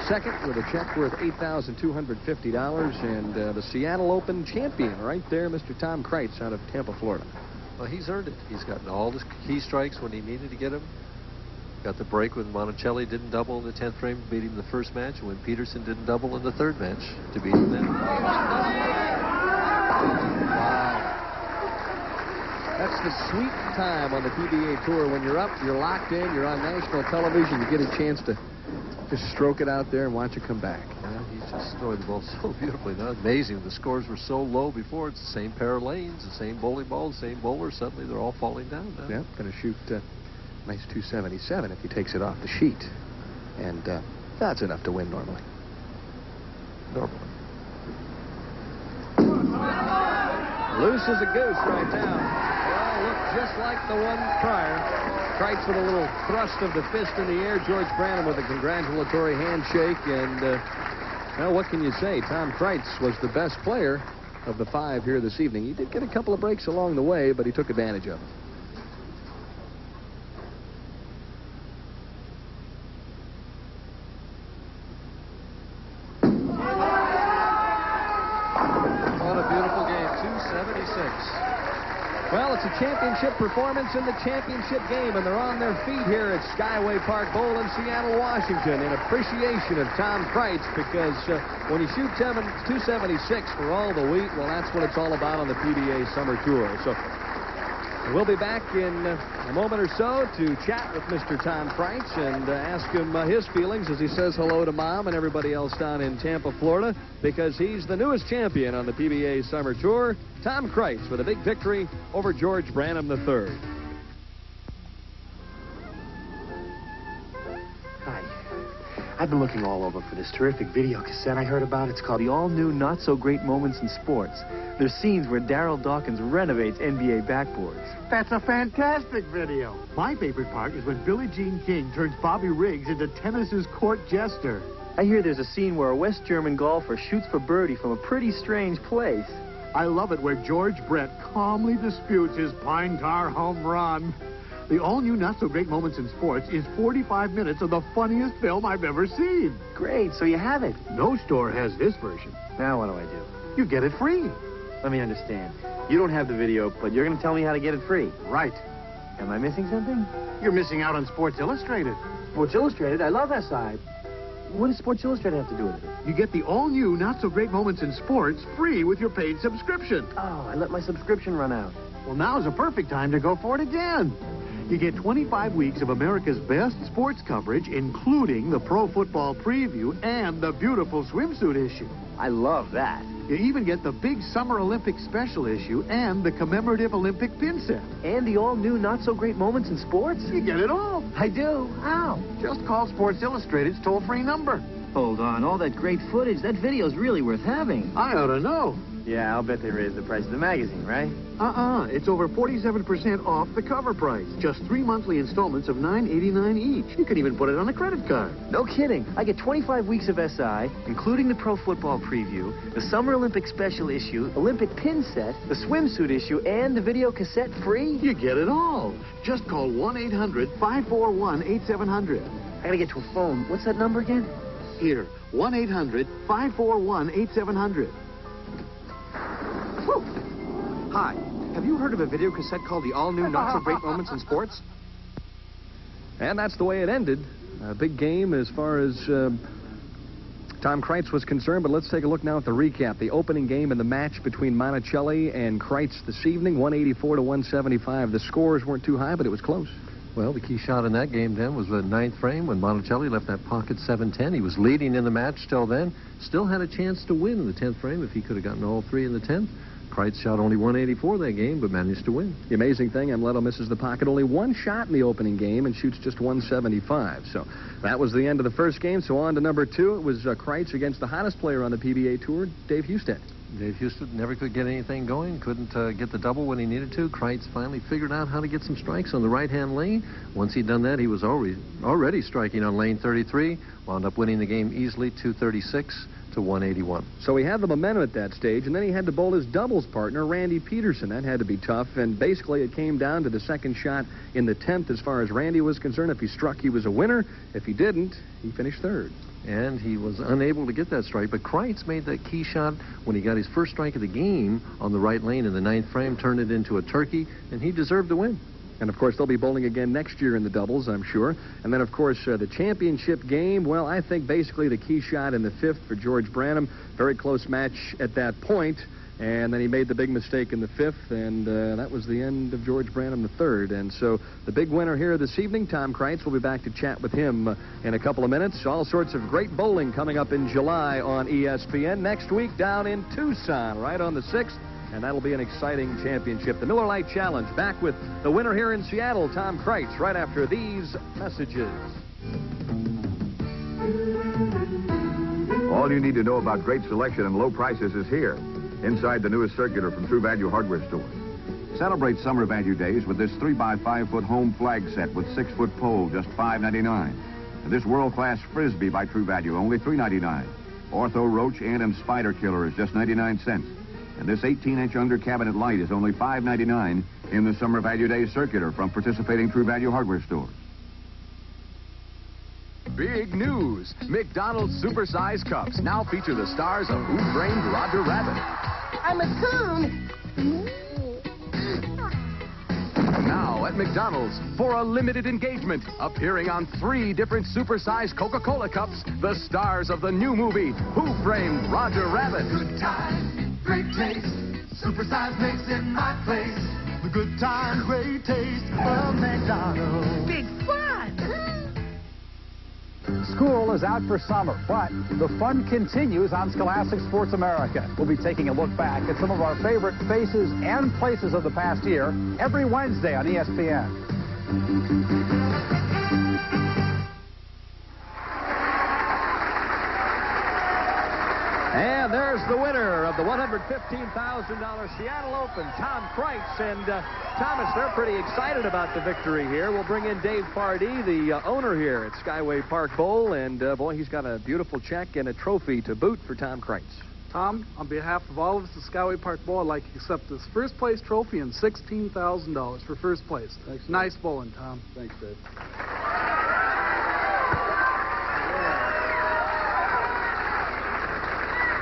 K: second with a check worth $8,250, and the Seattle Open champion right there, Mr. Tom Kreitz out of Tampa, Florida.
B: Well, he's earned it. He's gotten all the key strikes when he needed to get them. Got the break when Monacelli didn't double in the 10th frame to beat him the first match, and when Pedersen didn't double in the third match to beat him then.
K: Wow. That's the sweet time on the PBA Tour. When you're up, you're locked in, you're on national television, you get a chance to just stroke it out there and watch it come back.
B: He just throwing the ball so beautifully. Now, amazing. The scores were so low before. It's the same pair of lanes, the same bowling ball, the same bowler. Suddenly, they're all falling down now.
K: Yep, going to shoot nice 277 if he takes it off the sheet. And that's enough to win normally. Loose as a goose right now. Well, looked just like the one prior. Kreitz with a little thrust of the fist in the air. George Branham with a congratulatory handshake. And, well, what can you say? Tom Kreitz was the best player of the 5 here this evening. He did get a couple of breaks along the way, but he took advantage of it.
B: What a beautiful game. 276.
K: Well, it's a championship performance in the championship game, and they're on their feet here at Skyway Park Bowl in Seattle, Washington, in appreciation of Tom Kreitz, because when you shoot 276 for all the wheat, well, that's what it's all about on the PBA Summer Tour. So we'll be back in a moment or so to chat with Mr. Tom Kreitz and ask him his feelings as he says hello to Mom and everybody else down in Tampa, Florida, because he's the newest champion on the PBA Summer Tour. Tom Kreitz with a big victory over George Branham III.
R: Hi. I've been looking all over for this terrific video cassette I heard about. It's called The All-New Not-So-Great Moments in Sports. There's scenes where Darryl Dawkins renovates NBA backboards.
S: That's a fantastic video. My favorite part is when Billie Jean King turns Bobby Riggs into tennis's court jester.
R: I hear there's a scene where a West German golfer shoots for birdie from a pretty strange place.
S: I love it where George Brett calmly disputes his pine tar home run. The all-new Not-So-Great Moments in Sports is 45 minutes of the funniest film I've ever seen.
R: Great, so you have it.
S: No store has this version.
R: Now what do I do?
S: You get it free.
R: Let me understand. You don't have the video, but you're going to tell me how to get it free.
S: Right.
R: Am I missing something?
S: You're missing out on Sports Illustrated.
R: Sports Illustrated? I love SI. What does Sports Illustrated have to do with it?
S: You get the all-new Not-So-Great Moments in Sports free with your paid subscription.
R: Oh, I let my subscription run out.
S: Well, now's a perfect time to go for it again. You get 25 weeks of America's best sports coverage, including the Pro Football Preview and the beautiful swimsuit issue.
R: I love that.
S: You even get the big Summer Olympic special issue and the commemorative Olympic pin set.
R: And the all-new Not-So-Great Moments in Sports?
S: You get it all.
R: I do? How?
S: Just call Sports Illustrated's toll-free number.
R: Hold on. All that great footage, that video's really worth having.
S: I ought to know.
R: Yeah, I'll bet they raised the price of the magazine, right?
S: It's over 47% off the cover price. Just 3 monthly installments of $9.89 each. You can even put it on a credit card.
R: No kidding. I get 25 weeks of SI, including the Pro Football Preview, the Summer Olympic Special Issue, Olympic Pin Set, the swimsuit issue, and the video cassette free.
S: You get it all. Just call 1-800-541-8700.
R: I gotta get to a phone. What's that number again?
S: Here, 1-800-541-8700.
F: Hi. Have you heard of a video cassette called The All-New Not-So-Great Moments in Sports?
K: And that's the way it ended. A big game as far as Tom Kreitz was concerned, but let's take a look now at the recap. The opening game in the match between Monacelli and Kreitz this evening, 184 to 175. The scores weren't too high, but it was close.
B: Well, the key shot in that game then was the 9th frame when Monacelli left that pocket 7-10. He was leading in the match till then. Still had a chance to win in the 10th frame if he could have gotten all 3 in the 10th. Kreitz shot only 184 that game, but managed to win.
K: The amazing thing, Amleto misses the pocket. Only 1 shot in the opening game and shoots just 175. So that was the end of the first game. So on to number 2. It was Kreitz against the hottest player on the PBA Tour, Dave Husted.
B: Dave Husted never could get anything going, couldn't get the double when he needed to. Kreitz finally figured out how to get some strikes on the right-hand lane. Once he'd done that, he was already striking on lane 33, wound up winning the game easily, 236 to 181.
K: So he had the momentum at that stage, and then he had to bowl his doubles partner, Randy Pedersen. That had to be tough, and basically it came down to the second shot in the 10th as far as Randy was concerned. If he struck, he was a winner. If he didn't, he finished third.
B: And he was unable to get that strike, but Kreitz made that key shot when he got his first strike of the game on the right lane in the 9th frame, turned it into a turkey, and he deserved to win.
K: And, of course, they'll be bowling again next year in the doubles, I'm sure. And then, of course, the championship game, well, I think basically the key shot in the 5th for George Branham. Very close match at that point. And then he made the big mistake in the 5th, and that was the end of George Branham III. And so the big winner here this evening, Tom Kreitz, will be back to chat with him in a couple of minutes. All sorts of great bowling coming up in July on ESPN. Next week down in Tucson, right on the 6th. And that'll be an exciting championship. The Miller Lite Challenge, back with the winner here in Seattle, Tom Kreitz, right after these messages.
C: All you need to know about great selection and low prices is here, inside the newest circular from True Value Hardware Stores. Celebrate Summer Value Days with this 3x5-foot home flag set with 6-foot pole, just $5.99. And this world-class Frisbee by True Value, only $3.99. Ortho Roach Anthem Spider Killer is just 99 cents. And this 18-inch under cabinet light is only $5.99 in the Summer Value Days circular from participating True Value Hardware Stores.
T: Big news! McDonald's Supersize Cups now feature the stars of Who Framed Roger Rabbit.
H: I'm a coon.
T: Now at McDonald's, for a limited engagement, appearing on 3 different supersized Coca-Cola cups, the stars of the new movie, Who Framed Roger Rabbit.
H: Good time, great taste. Supersize makes it my place. The good time, great taste of McDonald's. Big fun!
U: School is out for summer, but the fun continues on Scholastic Sports America. We'll be taking a look back at some of our favorite faces and places of the past year every Wednesday on ESPN.
K: And there's the winner of the $115,000 Seattle Open, Tom Kreitz. And Thomas, they're pretty excited about the victory here. We'll bring in Dave Pardee, the owner here at Skyway Park Bowl. And, boy, he's got a beautiful check and a trophy to boot for Tom Kreitz.
V: Tom, on behalf of all of us at Skyway Park Bowl, I'd like to accept this first place trophy and $16,000 for first place. Thanks. Nice bowling, Tom.
X: Thanks, Dave.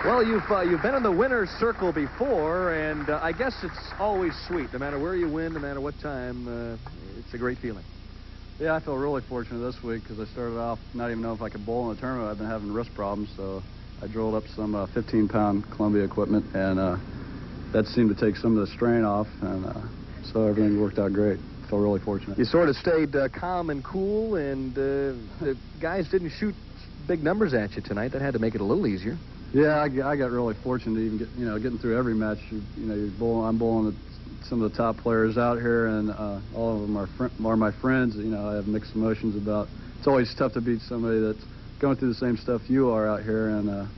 K: Well, you've been in the winner's circle before, and I guess it's always sweet. No matter where you win, no matter what time, it's a great feeling.
X: Yeah, I feel really fortunate this week because I started off not even know if I could bowl in the tournament. I've been having wrist problems, so I drilled up some 15-pound Columbia equipment, and that seemed to take some of the strain off, and so everything worked out great. I feel really fortunate.
K: You sort of stayed calm and cool, and the guys didn't shoot big numbers at you tonight. That had to make it a little easier.
X: Yeah, I got really fortunate to even getting through every match. I'm bowling with some of the top players out here, and all of them are my friends. I have mixed emotions about. It's always tough to beat somebody that's going through the same stuff you are out here, and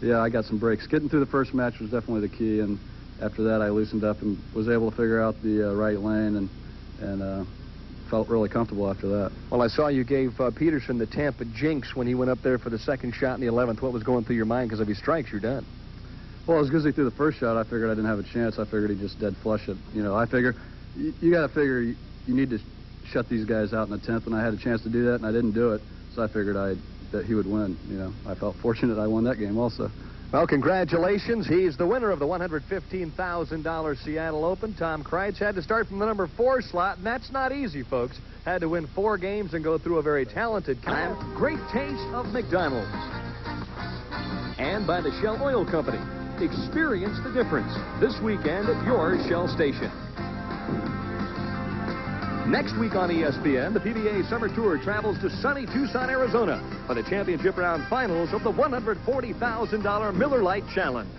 X: yeah, I got some breaks. Getting through the first match was definitely the key, and after that I loosened up and was able to figure out the right lane and felt really comfortable after that.
K: Well, I saw you gave Pedersen the Tampa jinx when he went up there for the second shot in the 11th. What was going through your mind? Because if he strikes, you're done.
X: Well, as good as he threw the first shot, I figured I didn't have a chance. I figured he just dead flush it. I figure you got to figure you need to shut these guys out in the 10th, and I had a chance to do that, and I didn't do it. So I figured that he would win. I felt fortunate I won that game also.
K: Well, congratulations. He's the winner of the $115,000 Seattle Open. Tom Kreitz had to start from the number 4 slot, and that's not easy, folks. Had to win 4 games and go through a very talented climb. Great taste of McDonald's. And by the Shell Oil Company. Experience the difference this weekend at your Shell station. Next week on ESPN, the PBA Summer Tour travels to sunny Tucson, Arizona for the championship round finals of the $140,000 Miller Lite Challenge.